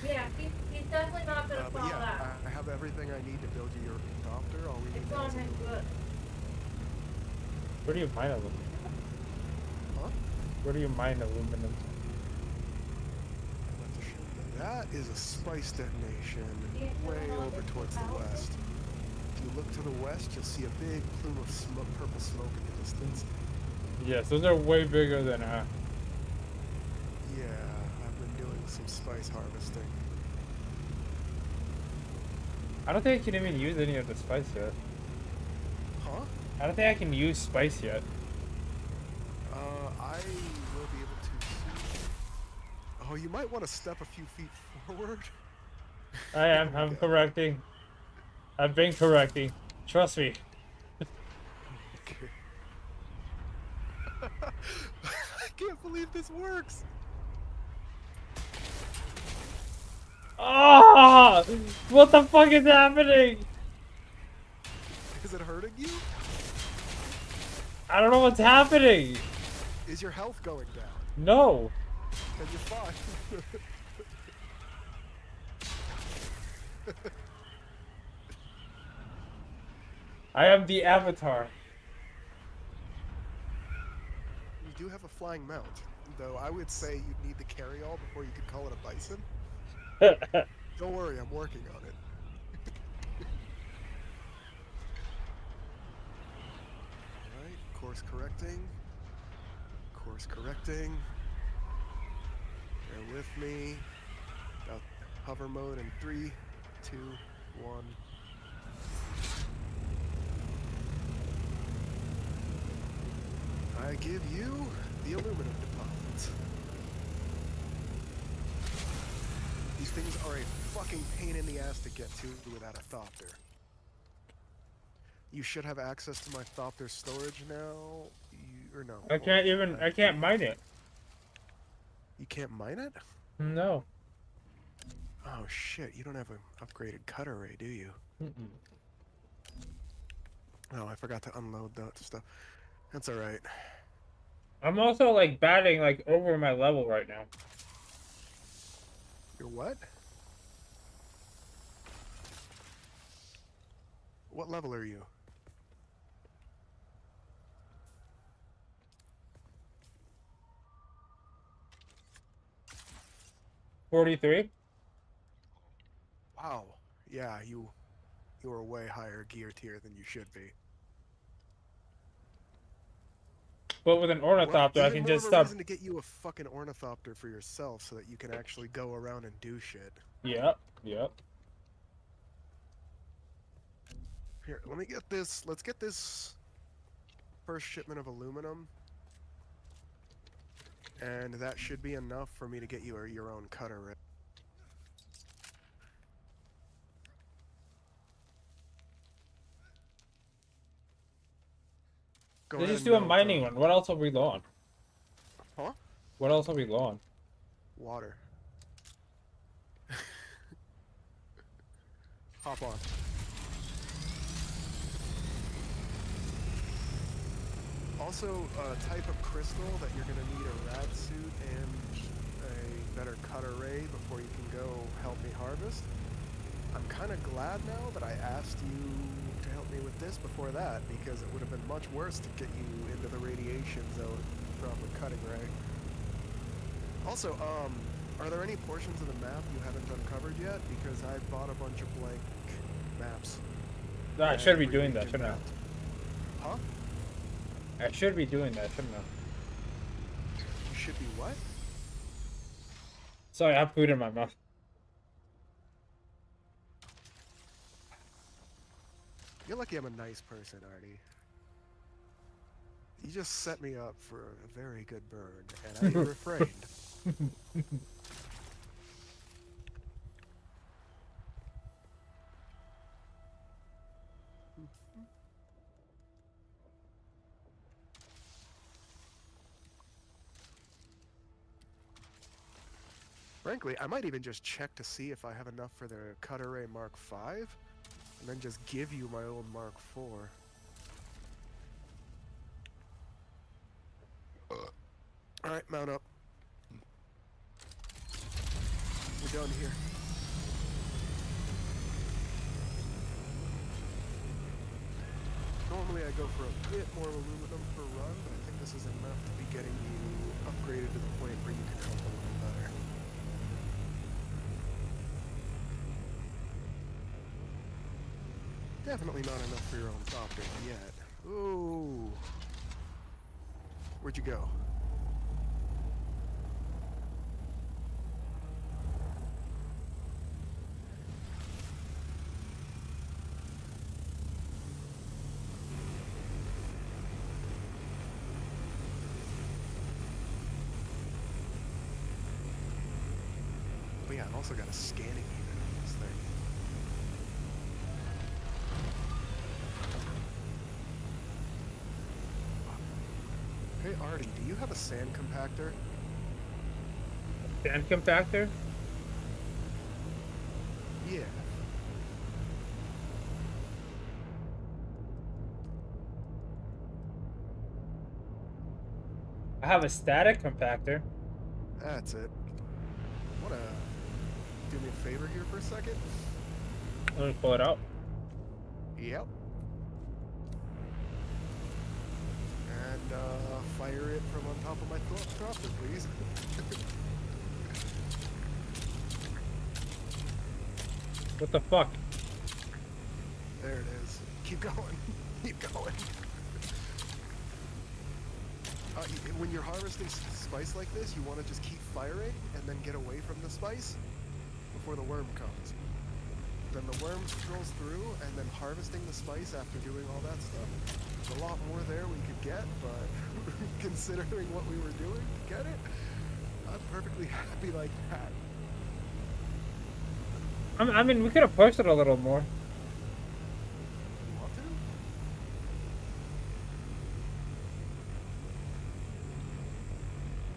Yeah, he's definitely not gonna But fall yeah, out. I have everything I need to build you your Dopter. All we need It's now on is his aluminum. good. Where do you mine aluminum? Huh? Where do you mine aluminum? That is a spice detonation way over towards the west. If you look to the west, you'll see a big plume of smoke, purple smoke in the distance. Yes, those are way bigger than Yeah, I've been doing some spice harvesting. I don't think I can even use any of the spice yet. Huh? I don't think I can use spice yet. I will be able to see. Oh, you might want to step a few feet forward. I'm correcting. I've been correcting. Trust me. Okay. I can't believe this works. Ah! What the fuck is happening? Is it hurting you? I don't know what's happening. Is your health going down? No. Then you're fine. I am the Avatar. You do have a flying mount. though I would say you'd need the carry-all before you could call it a bison. Don't worry, I'm working on it. Alright, course correcting. Course correcting. Bear with me. Got hover mode in 3, 2, 1. I give you the aluminum deposits. These things are a fucking pain in the ass to get to without a Thopter. You should have access to my Thopter storage now. Or no. I can't mine it. You can't mine it? No. Oh shit, you don't have an upgraded cut array, do you? Mm-mm. Oh, I forgot to unload that stuff. That's alright. I'm also like batting like over my level right now. You're what? What level are you? $43. Wow. Yeah, you are way higher gear tier than you should be. But with an ornithopter, I even can more just of a stop. reason to get you a fucking ornithopter for yourself so that you can actually go around and do shit. Yep. Yep. Here, let me get this. Let's get this first shipment of aluminum. And that should be enough for me to get you your own cutter. Right? Go Let's ahead just and do a mount, mining one. What else are we low on? Huh? What else are we low on? Water. Hop on. Also, a type of crystal that you're going to need a rad suit and a better cut array before you can go help me harvest. I'm kind of glad now that I asked you to help me with this before that, because it would have been much worse to get you into the radiation zone from a cutting ray. Also, are there any portions of the map you haven't uncovered yet? Because I bought a bunch of blank maps. No, I should be doing that, shouldn't I? Huh? I should be doing that, shouldn't I? You should be what? Sorry, I have food in my mouth. You're lucky I'm a nice person, Artie. You just set me up for a very good burn, and I refrained. Frankly, I might even just check to see if I have enough for the Cut Array Mark V, and then just give you my old Mark IV. Alright, mount up. We're done here. Normally I go for a bit more aluminum per run, but I think this is enough to be getting you upgraded to the point where you can help a little better. Definitely not enough for your own Thopter yet. Ooh. Where'd you go? Oh yeah, I've also got a scanning unit on this thing. Hey Artie, do you have a sand compactor? Sand compactor? Yeah. I have a static compactor. That's it. Wanna do me a favor here for a second? Let me pull it out. Yep. and fire it from on top of my thropter, please. What the fuck? There it is. Keep going. Keep going. When you're harvesting spice like this, you want to just keep firing and then get away from the spice before the worm comes. Then the worm scrolls through, and then harvesting the spice after doing all that stuff. There's a lot more there we could get, but considering what we were doing to get it, I'm perfectly happy like that. I mean, we could have pushed it a little more. You want to?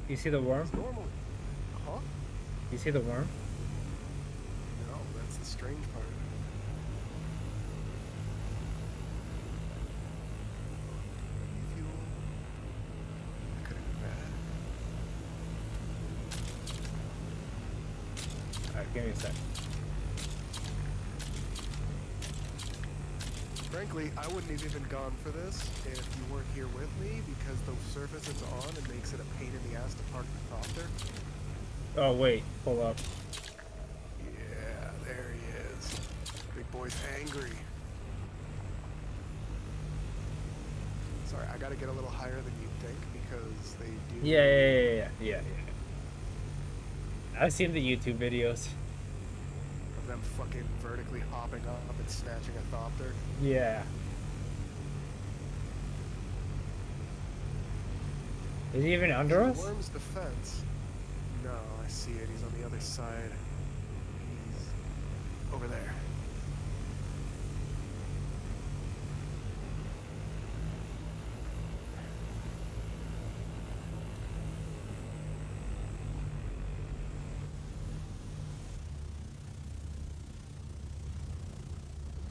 You see the worm? Normally. Huh? You see the worm? No, that's the strange part. Fuel. That could have been bad. Alright, give me a sec. Frankly, I wouldn't have even gone for this if you weren't here with me, because the surface it's on, it makes it a pain in the ass to park the copter. Oh, wait. Pull up. Yeah, there he is. Big boy's angry. Sorry, I gotta get a little higher than you think, because they do... Yeah. I've seen the YouTube videos. Of them fucking vertically hopping up and snatching a thopter. Yeah. Is he even under In us? the worm's defense... No, I see it. He's on the other side. He's over there.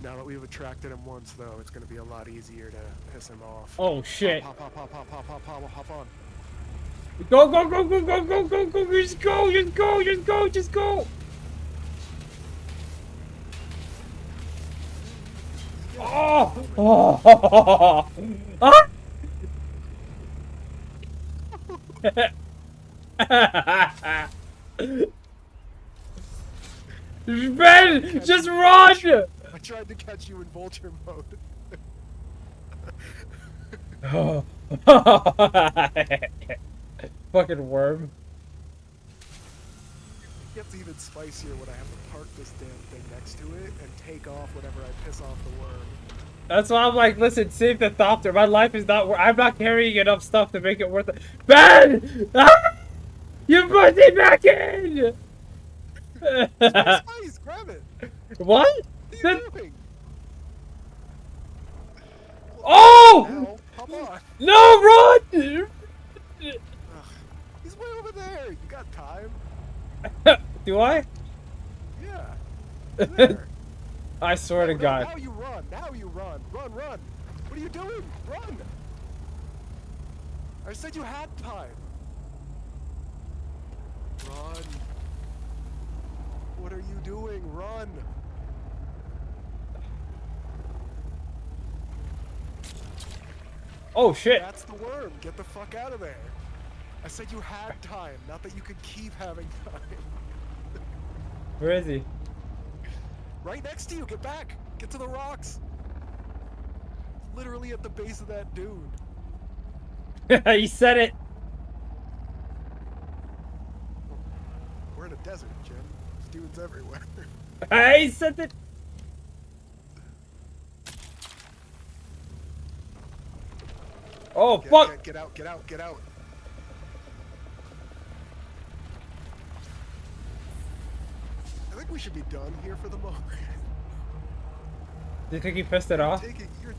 Now that we've attracted him once, though, it's going to be a lot easier to piss him off. Oh shit! Hop on. Go! Just go! Oh! Ah! Ben, just run! I tried to catch you in vulture mode. Fucking worm. It gets even spicier when I have to park this damn thing next to it and take off whenever I piss off the worm. That's why I'm like, listen, save the thopter. My life is not I'm not carrying enough stuff to make it worth it. Ben! Ah! You put me back in! Spice, grab it! What? What are you doing? Oh! Now, hop on. No, run! Ugh. He's way over there. You got time. Do I? Yeah. There. I swear to God. Now you run. Now you run. Run. What are you doing? Run. I said you had time. Run. What are you doing? Run. Oh shit. That's the worm. Get the fuck out of there. I said you had time, not that you could keep having time. Where is he? Right next to you. Get back. Get to the rocks. Literally at the base of that dune. You said it. We're in a desert, Jim. There's dunes everywhere. I said it. Oh fuck! Get out. I think we should be done here for the moment. Do you think he pissed it off?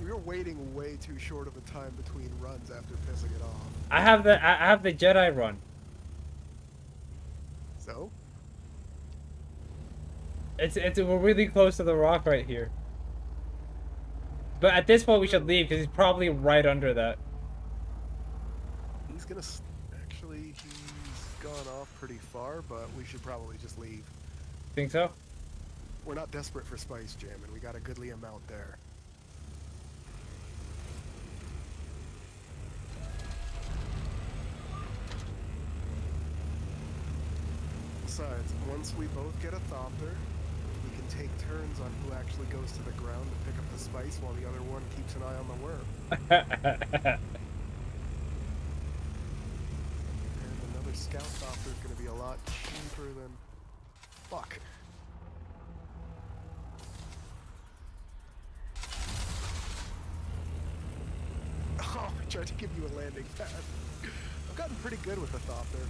You're waiting way too short of a time between runs after pissing it off. I have the Jedi run. So? We're really close to the rock right here. But at this point we should leave because he's probably right under that. He's gonna actually he's gone off pretty far, but we should probably just leave. Think so? We're not desperate for spice, Jam, and we got a goodly amount there. Besides, once we both get a thopter, we can take turns on who actually goes to the ground to pick up the spice while the other one keeps an eye on the worm. And another scout thopter is going to be a lot cheaper than... Fuck. Oh, I tried to give you a landing pad. I've gotten pretty good with the thopter.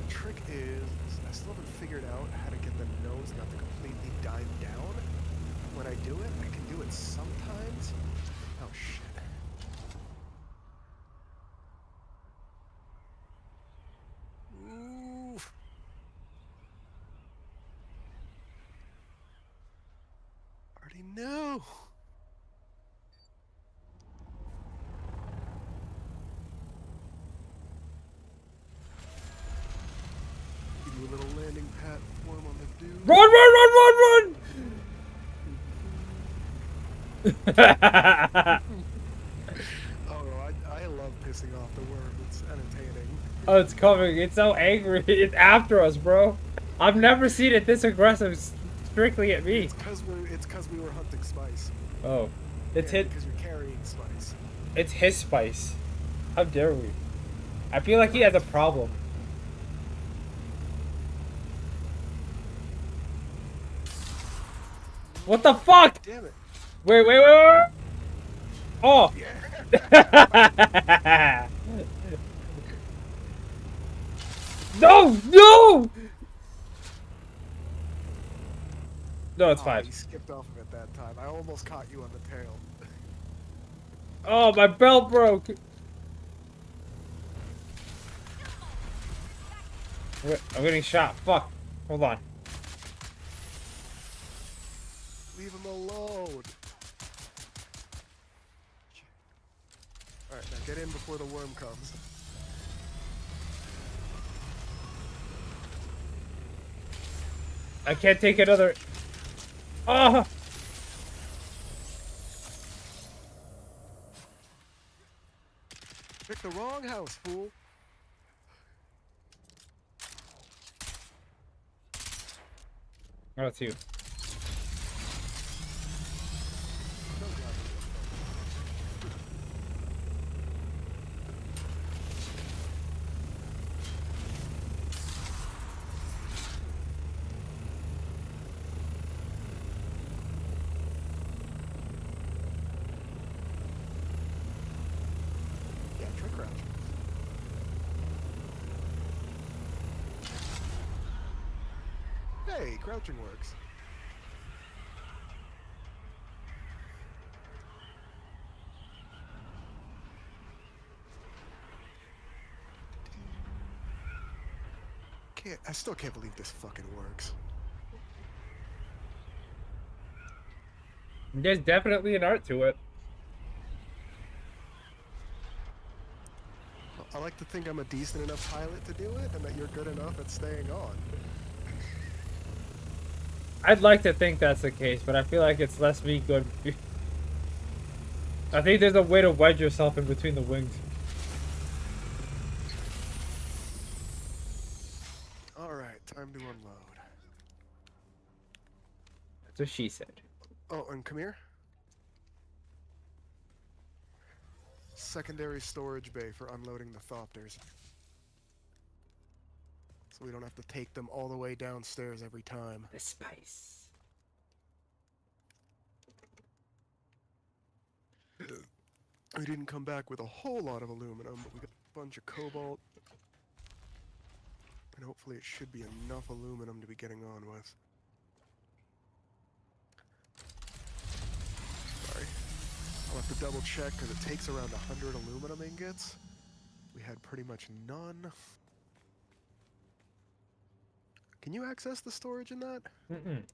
The trick is, I still haven't figured out how to get the nose not to completely dive down. When I do it, I can do it sometimes. Oh shit. Ooh. Already know. Give you a little landing platform on the dude. Run, run, run, run, run! Oh, I love pissing off the worm. It's entertaining. Oh, it's coming. It's so angry. It's after us, bro. I've never seen it this aggressive strictly at me. It's because we were hunting spice. Oh. It's And hit. because you're carrying spice. It's his spice. How dare we? I feel like he has a problem. What the fuck? Damn it. Wait, wait, wait, wait. Oh. No, no. No, it's Oh, fine. you skipped off of it that time. I almost caught you on the tail. Oh, my belt broke. Wait, I'm getting shot. Fuck. Hold on. Leave him alone. Alright, now get in before the worm comes. I can't take another. Oh. Pick the wrong house, fool. Oh, it's you. Yeah, trick crouch. Hey, crouching works. I still can't believe this fucking works. There's definitely an art to it. I like to think I'm a decent enough pilot to do it, and that you're good enough at staying on. I'd like to think that's the case, but I feel like it's less me good. I think there's a way to wedge yourself in between the wings. Alright, time to unload. That's what she said. Oh, and come here. Secondary storage bay for unloading the thopters. So we don't have to take them all the way downstairs every time. The spice. We didn't come back with a whole lot of aluminum, but we got a bunch of cobalt. And hopefully it should be enough aluminum to be getting on with. Sorry. I'll have to double check because it takes around 100 aluminum ingots. We had pretty much none. Can you access the storage in that? Mm-mm.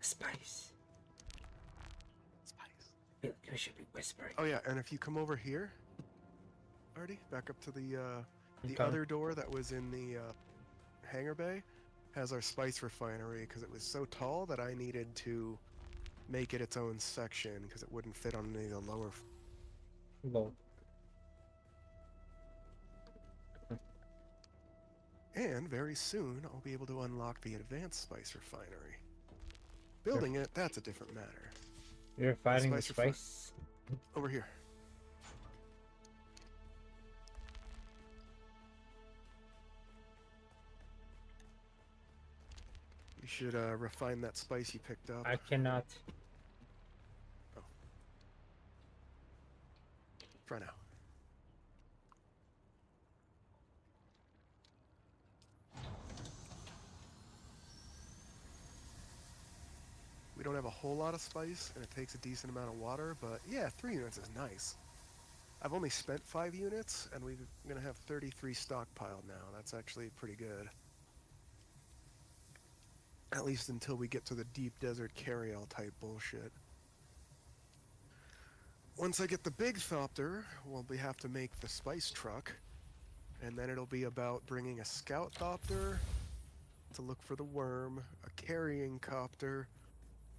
Spice. Spice. You should be whispering. Oh yeah, and if you come over here, Artie. Back up to the Okay. other door that was in the hangar bay. Has our spice refinery because it was so tall that I needed to make it its own section because it wouldn't fit on any of the lower. Lol. And very soon I'll be able to unlock the advanced spice refinery. Building it, that's a different matter. You're fighting the Spice refi- spice? Over here. You should refine that spice you picked up. I cannot. For now. We don't have a whole lot of spice, and it takes a decent amount of water, but yeah, 3 units is nice. I've only spent 5 units, and we're going to have 33 stockpiled now. That's actually pretty good. At least until we get to the deep desert carry-all type bullshit. Once I get the big thopter, we'll have to make the spice truck, and then it'll be about bringing a scout thopter to look for the worm, a carrying copter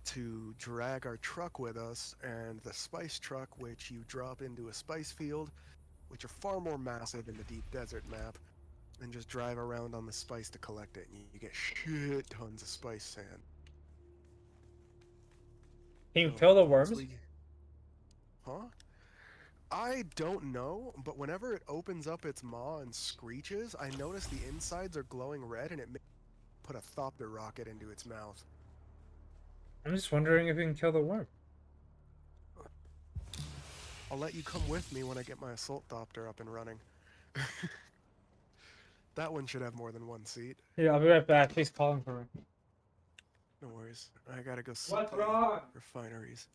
to drag our truck with us, and the spice truck, which you drop into a spice field, which are far more massive in the deep desert map, and just drive around on the spice to collect it, and you get shit tons of spice sand. Can you kill the once worms? Huh? I don't know, but whenever it opens up its maw and screeches, I notice the insides are glowing red, and it put a thopter rocket into its mouth. I'm just wondering if you can kill the worm. I'll let you come with me when I get my assault thopter up and running. That one should have more than one seat. Yeah, I'll be right back. He's calling for me. No worries. I gotta go see What's the wrong? refineries.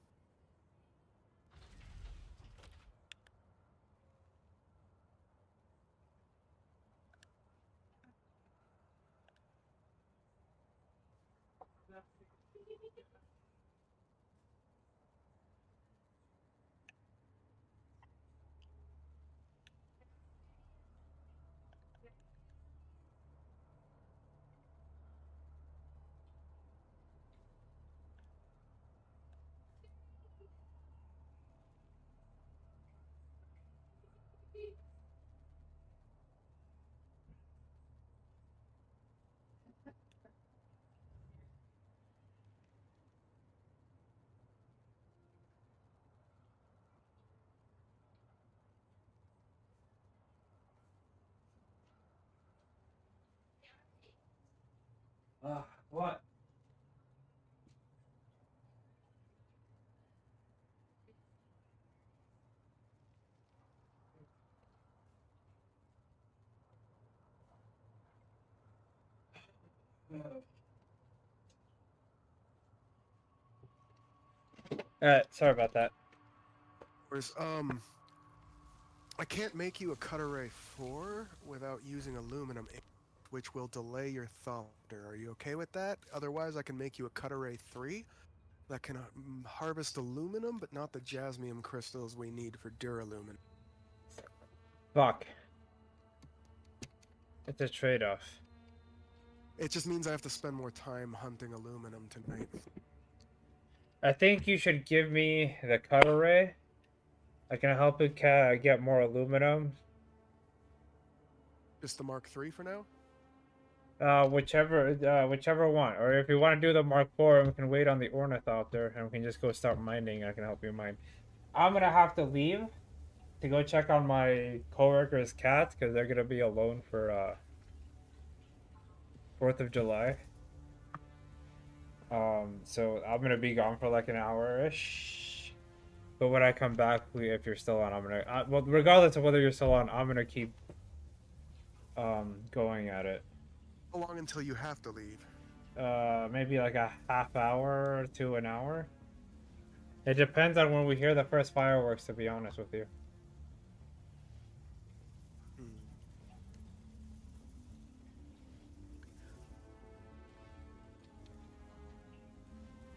What? Sorry about that. Whereas, I can't make you a cut array 4 without using aluminum, which will delay your thopter. Are you okay with that? Otherwise, I can make you a cut array 3 that can harvest aluminum, but not the jasmium crystals we need for duralumin. Fuck. It's a trade-off. It just means I have to spend more time hunting aluminum tonight. I think you should give me the cut array. I can help it get more aluminum. Just the Mark III for now? Whichever one. Or if you want to do the Mark IV, we can wait on the Ornithopter and we can just go start mining. I can help you mine. I'm gonna have to leave to go check on my coworkers' cats because they're gonna be alone for 4th of July. So I'm gonna be gone for like an hour-ish. But when I come back, if you're still on, I'm gonna well, regardless of whether you're still on, I'm gonna keep going at it. How long until you have to leave? Maybe like a half hour to an hour. It depends on when we hear the first fireworks, to be honest with you.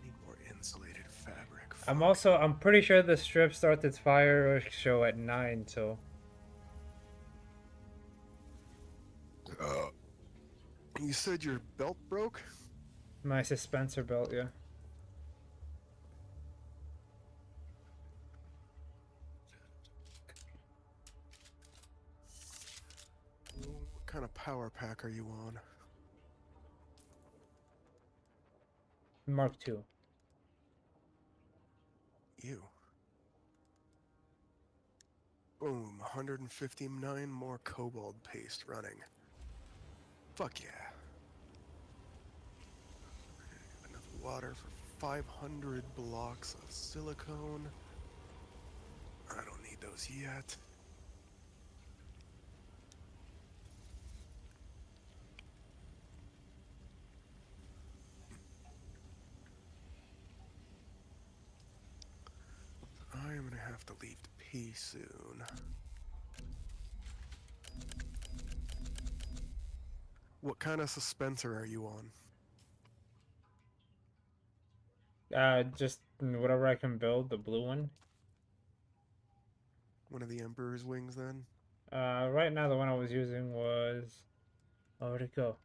Need more insulated fabric. I'm pretty sure the strip starts its fireworks show at 9, so You said your belt broke? My suspensor belt, yeah. What kind of power pack are you on? Mark II. You. Boom, 159 more cobalt paste running. Fuck yeah. Enough water for 500 blocks of silicone. I don't need those yet. I am gonna have to leave to pee soon. What kind of suspensor are you on? Just whatever I can build, the blue one. One of the Emperor's wings, then? Right now the one I was using was... Oh, where'd it go?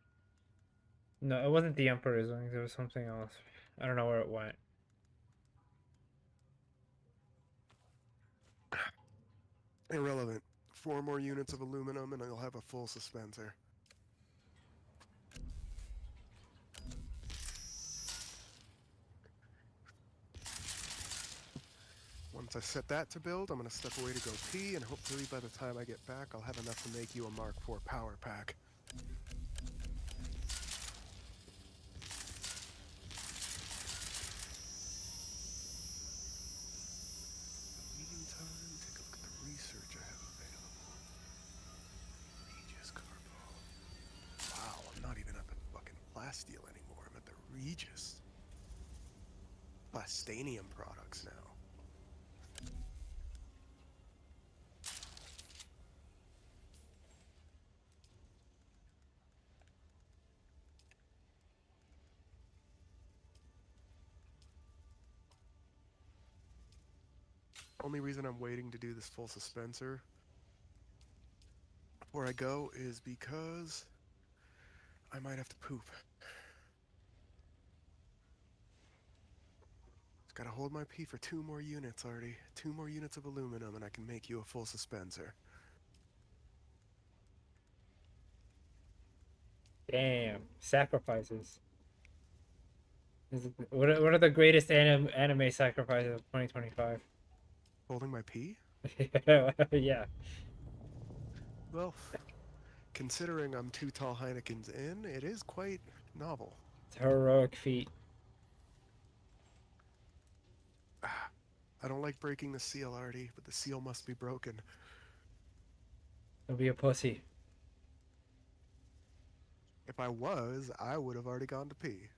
No, it wasn't the Emperor's Wings, it was something else. I don't know where it went. Irrelevant. 4 more units of aluminum and I'll have a full suspensor. Once I set that to build, I'm going to step away to go pee, and hopefully by the time I get back, I'll have enough to make you a Mark IV power pack. Meantime, take a look at the research I have available. Regis Carbo. Wow, I'm not even up at fucking Plasteel anymore. I'm at the Regis. Plastanium products now. Only reason I'm waiting to do this full suspensor before I go is because I might have to poop. Just gotta hold my pee for 2 more units, Artie. 2 more units of aluminum and I can make you a full suspensor. Damn, sacrifices. What are the greatest anime sacrifices of 2025? Holding my pee? Yeah. Well, considering I'm 2 tall Heinekens in, it is quite novel. It's a heroic feat. I don't like breaking the seal, Artie, but the seal must be broken. Don't be a pussy. If I was, I would have already gone to pee.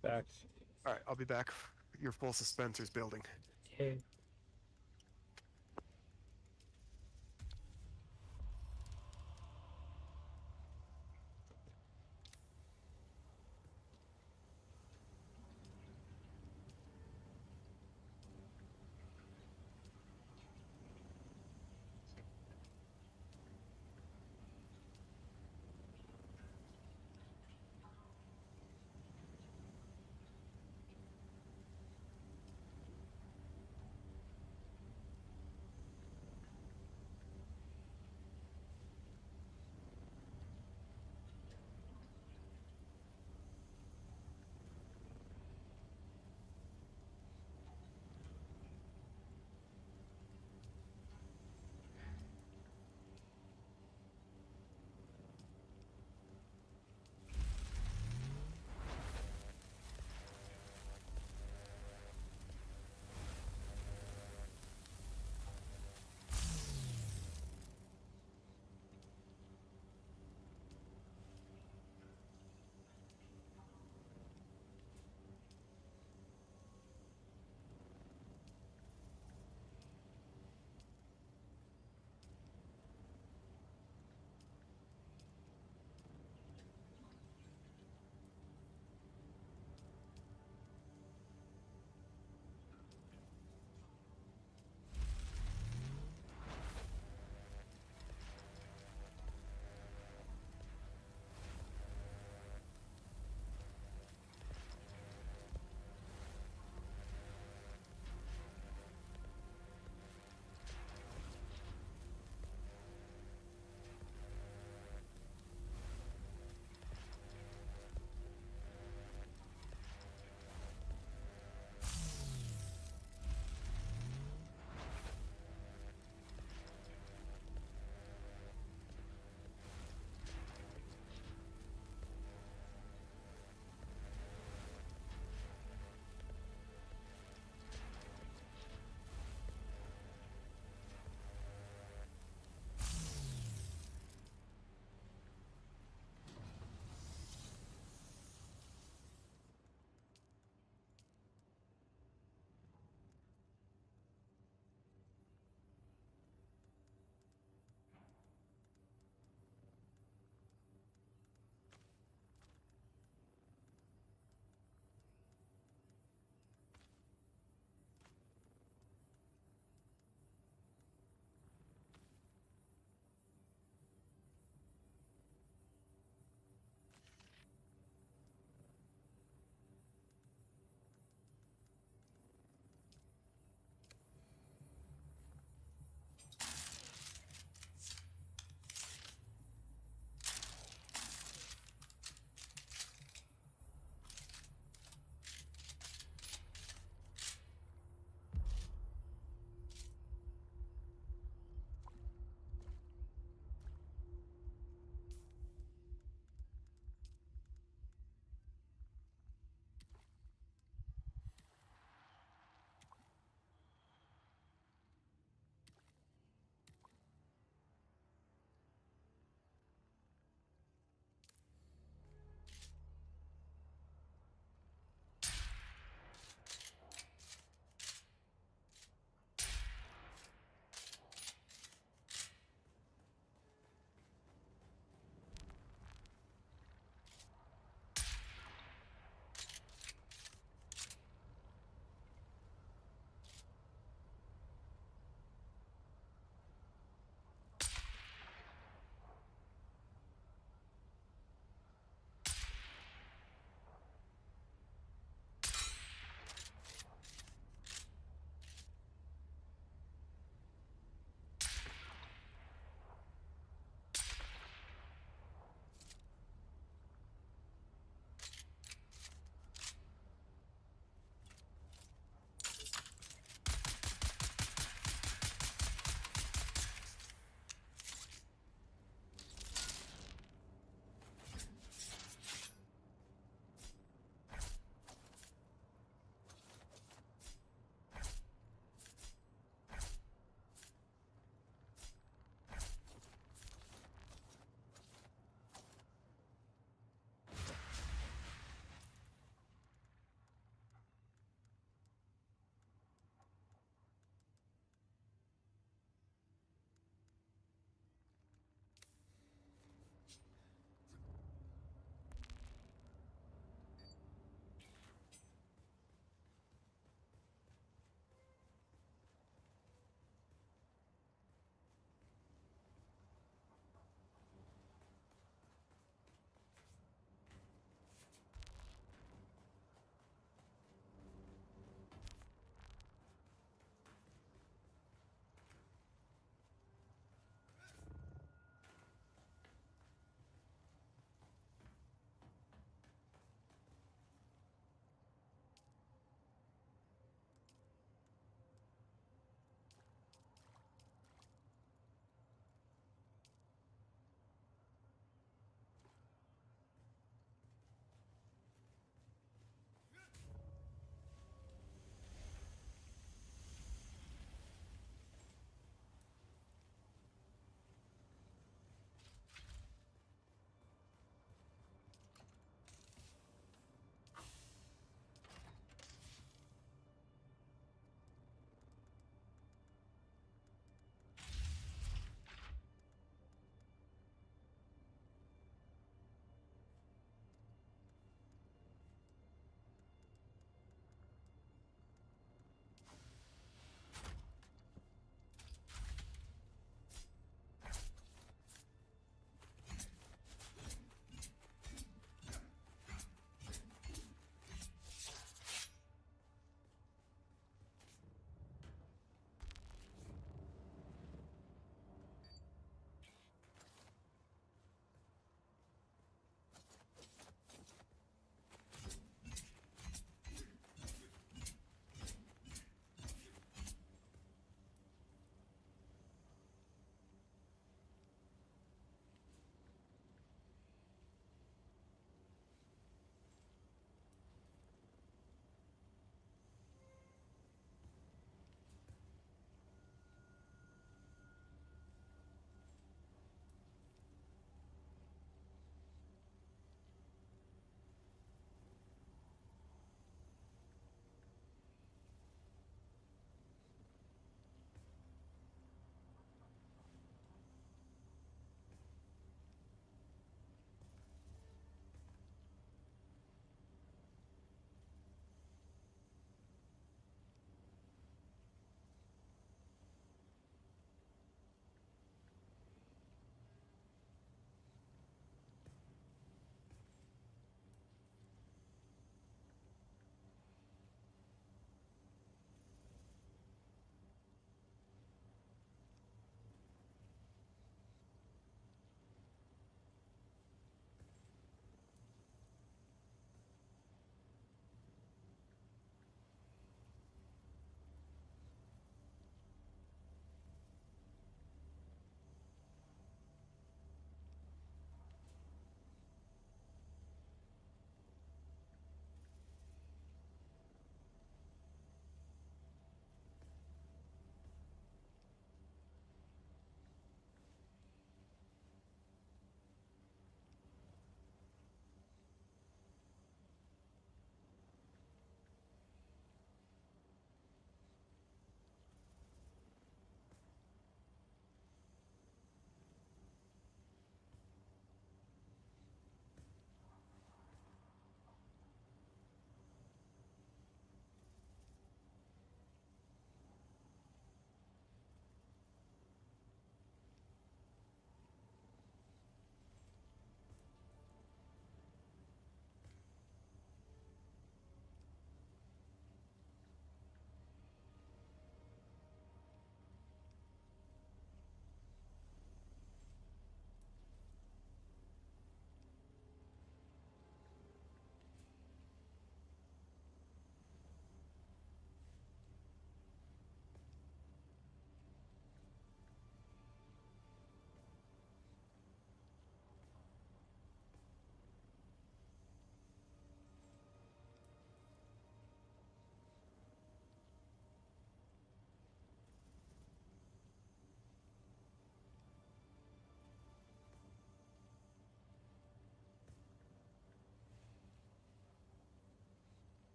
Facts. Alright, I'll be back. Your full suspensor's building. Yeah.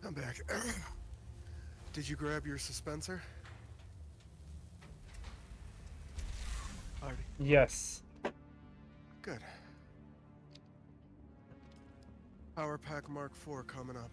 I'm back. Did you grab your dispenser? Already. Yes. Good. Power Pack Mark IV coming up.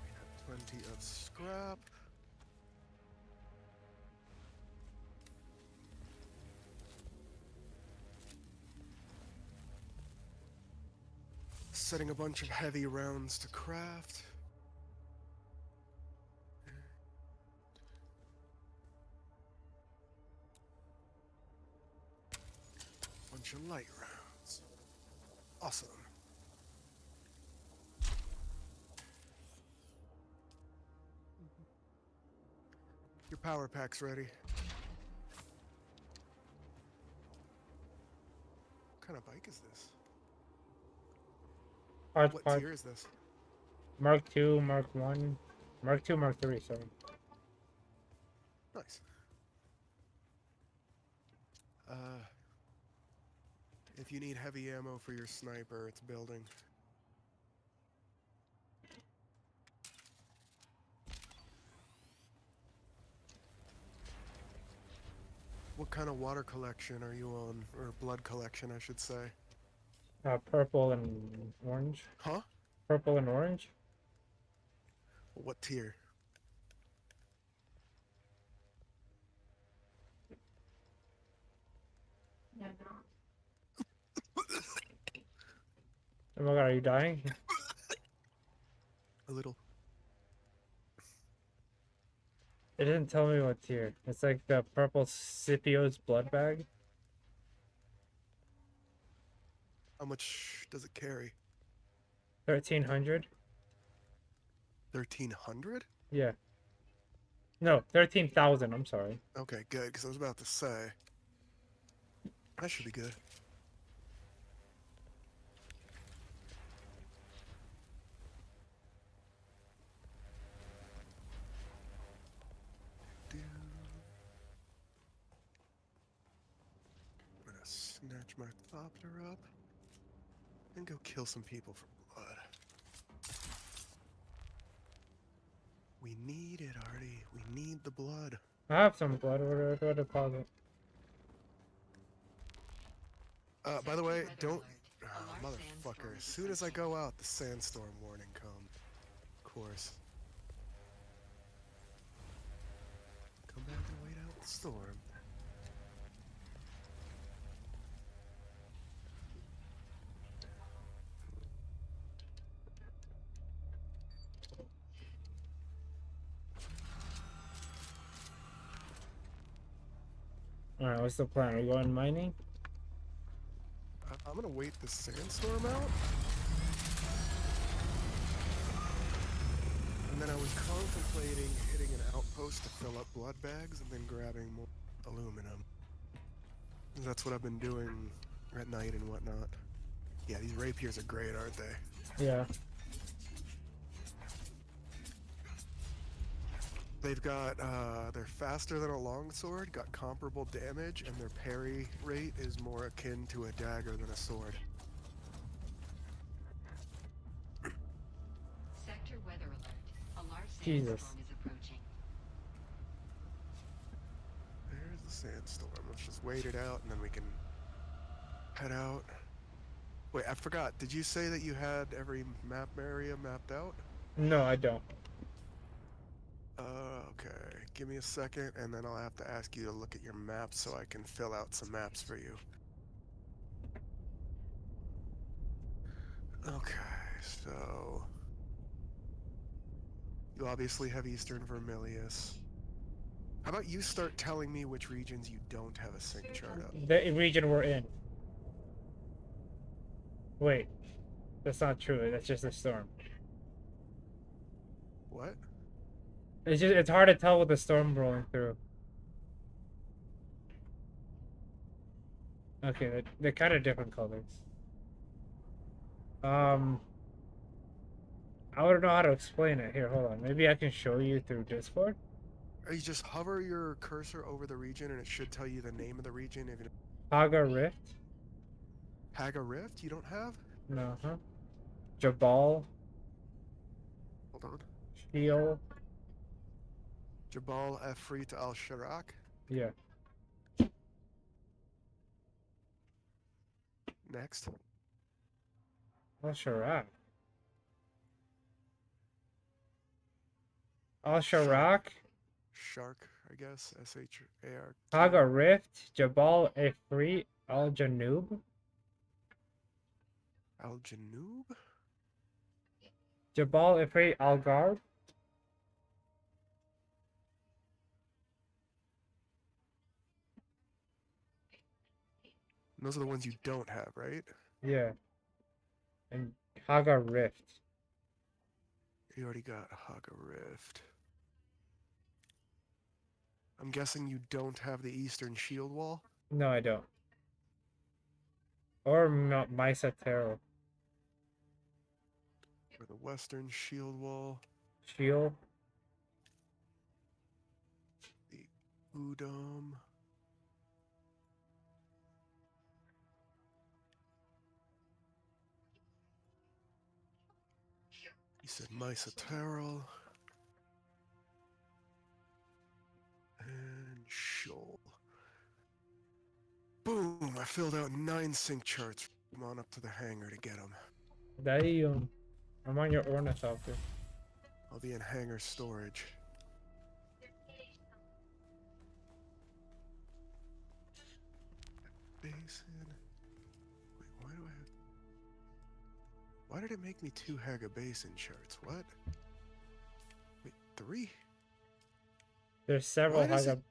We have plenty of scrap. Setting a bunch of heavy rounds to craft. Bunch of light rounds. Awesome. Your power pack's ready. What kind of bike is this? Hard What part. tier is this? Mark II, Mark 1, Mark 2, Mark 3, sorry. Nice. If you need heavy ammo for your sniper, it's building. What kind of water collection are you on? Or blood collection, I should say. Purple and orange. Huh? Purple and orange? What tier? Yeah, no. Oh my god, are you dying? A little. It didn't tell me what tier. It's like the purple Scipio's blood bag. How much does it carry? 1300? 1300? Yeah. No, 13,000, I'm sorry. Okay, good, because I was about to say. That should be good. I'm gonna snatch my thopter up and go kill some people for blood. We need it, Artie. We need the blood. I have some blood. What do I deposit? By the way, Weather don't... alert. Oh, A large motherfucker. sandstorm As is soon as I approaching. go out, the sandstorm warning comes. Of course. Come back and wait out the storm. Alright, what's the plan? Are we going mining? I'm gonna wait the sandstorm out. And then I was contemplating hitting an outpost to fill up blood bags and then grabbing more aluminum. That's what I've been doing at night and whatnot. Yeah, these rapiers are great, aren't they? Yeah. They've got, they're faster than a longsword, got comparable damage, and their parry rate is more akin to a dagger than a sword. Sector weather alert. A large Jesus. sandstorm is approaching. There's the sandstorm. Let's just wait it out, and then we can head out. Wait, I forgot. Did you say that you had every map area mapped out? No, I don't. Okay. Give me a second, and then I'll have to ask you to look at your map so I can fill out some maps for you. Okay, so... You obviously have Eastern Vermilius. How about you start telling me which regions you don't have a sync chart of? The region we're in. Wait. That's not true. That's just a storm. What? It's hard to tell with the storm rolling through. Okay, they're kind of different colors. I I wouldn't know how to explain it. Here, hold on. Maybe I can show you through Discord. You just hover your cursor over the region and it should tell you the name of the region. If you Haga Rift? Haga Rift, you don't have? No, huh? Jabal, Hold on. Shield. Jabal Efreet al Sharak. Yeah. Next. Al Sharak. Al Sharak. Shark, I guess. S-H-A-R. Haga Rift. Jabal Efreet Al Janub. Al Janub? Jabal Efreet Al Garb. Those are the ones you don't have, right? Yeah. And Haga Rift. You already got Haga Rift. I'm guessing you don't have the Eastern Shield Wall? No, I don't. Or Misa Tarot. Or the Western Shield Wall? Shield. The Udom. You said Misa Tarot. And Shoal. Boom! I filled out 9 sync charts. Come on up to the hangar to get them. Damn. I'm on your ornithopter. I'll be in hangar storage. Basin. Wait, why do I have... Why did it make me 2 Haga Basin charts? What? Wait, 3? There's several Why does Haga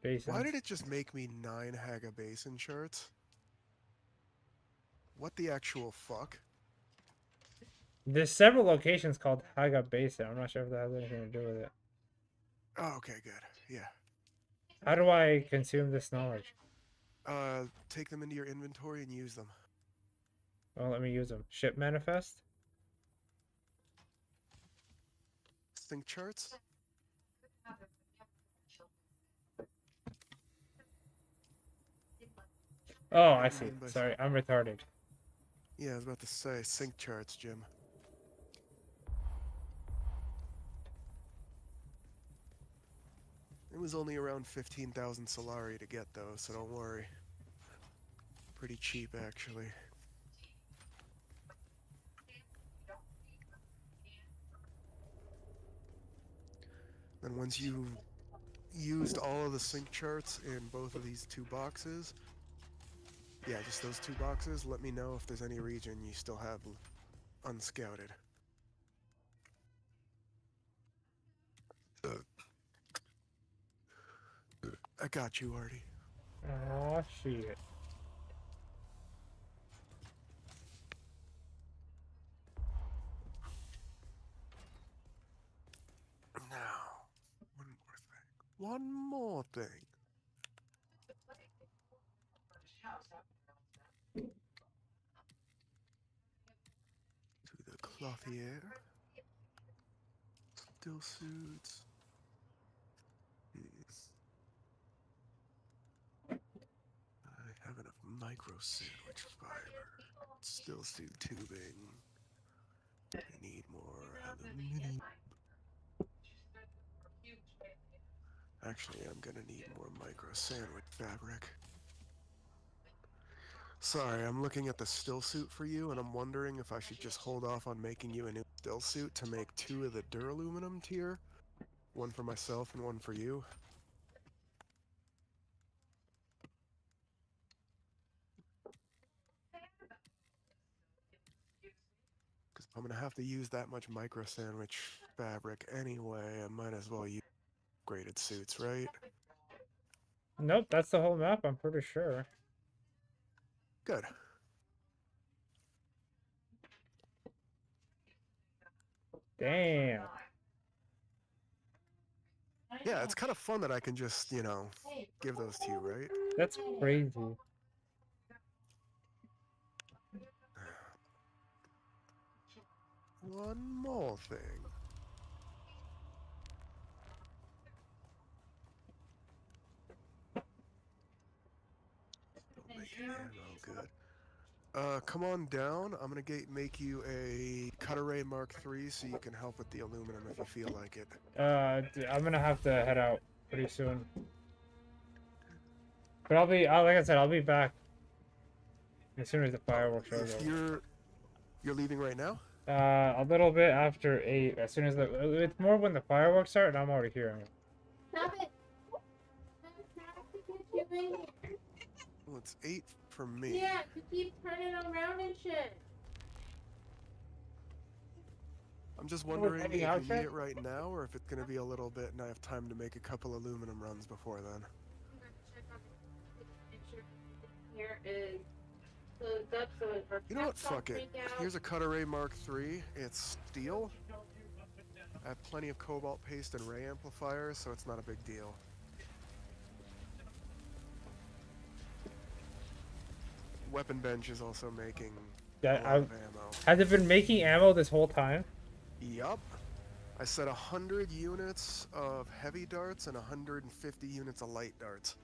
basins. Why did it just make me 9 Haga Basin charts? What the actual fuck? There's several locations called Haga Basin. I'm not sure if that has anything to do with it. Oh, okay, good. Yeah. How do I consume this knowledge? Take them into your inventory and use them. Well, let me use them. Ship manifest? Sync charts? Oh, I see. Sorry, I'm retarded. Yeah, I was about to say, sync charts, Jim. It was only around 15,000 Solari to get those, so don't worry. Pretty cheap, actually. Then once you've used all of the sync charts in both of these 2 boxes, yeah, just those 2 boxes, let me know if there's any region you still have unscouted. I got you, Artie. Oh, shit. Now, one more thing. To the clothier. Still suits. I have enough micro sandwich fiber. Still suit tubing. I need more aluminum. Actually, I'm gonna need more micro sandwich fabric. Sorry, I'm looking at the still suit for you, and I'm wondering if I should just hold off on making you a new still suit to make 2 of the duraluminum tier. One for myself and one for you. Because I'm gonna have to use that much micro sandwich fabric anyway, I might as well use upgraded suits, right? Nope, that's the whole map, I'm pretty sure. Good. Damn. Yeah, it's kind of fun that I can just, you know, give those to you, right? That's crazy. One more thing. Don't make ammo good. Come on down. I'm gonna make you a Cutter Ray Mark III so you can help with the aluminum if you feel like it. I'm gonna have to head out pretty soon. But like I said, I'll be back as soon as the fireworks shows up. You're leaving right now? A little bit after 8. As soon as it's more when the fireworks start, and I'm already here. Stop it! I'm trying to get you in here. Well, it's 8 for me. Yeah, to keep turning around and shit. I'm just wondering if heading you out need yet? it right now, or if it's gonna be a little bit, and I have time to make a couple aluminum runs before then. I'm gonna check on the picture. Here is the guts of our You know what? cats don't Fuck it. freak out. Here's a Cutter Ray Mark III. It's steel. I have plenty of cobalt paste and ray amplifiers, so it's not a big deal. Weapon Bench is also making a lot of ammo. Has it been making ammo this whole time? Yup. I set 100 units of heavy darts and 150 units of light darts.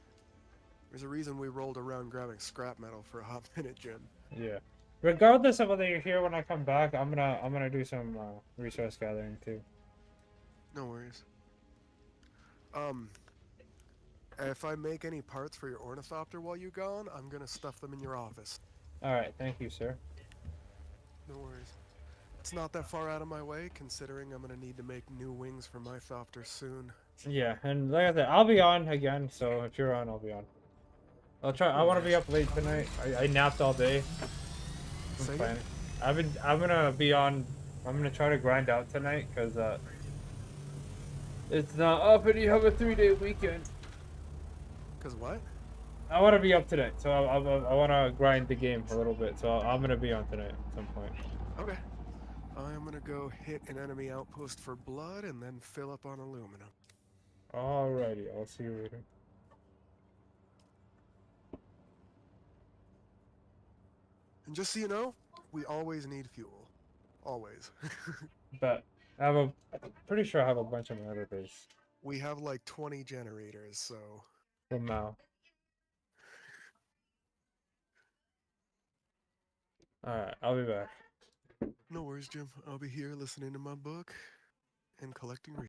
There's a reason we rolled around grabbing scrap metal for a hot minute, Jim. Yeah. Regardless of whether you're here when I come back, I'm gonna do some resource gathering too. No worries. If I make any parts for your ornithopter while you're gone, I'm gonna stuff them in your office. All right, thank you, sir. No worries. It's not that far out of my way, considering I'm gonna need to make new wings for my thopter soon. Yeah, and like I said, I'll be on again. So if you're on, I'll be on. I'll try. I want to be up late tonight. I napped all day. I'm Say fine. again? I'm gonna be on. I'm gonna try to grind out tonight because it's not up and you have a 3-day weekend. Cause what? I want to be up tonight, so I want to grind the game a little bit. So I'm gonna be on tonight at some point. Okay. I'm gonna go hit an enemy outpost for blood and then fill up on aluminum. Alrighty, I'll see you later. And just so you know, we always need fuel. Always. But I'm pretty sure I have a bunch on my other base We have like 20 generators, so... from now. Alright, I'll be back. No worries, Jim. I'll be here listening to my book and collecting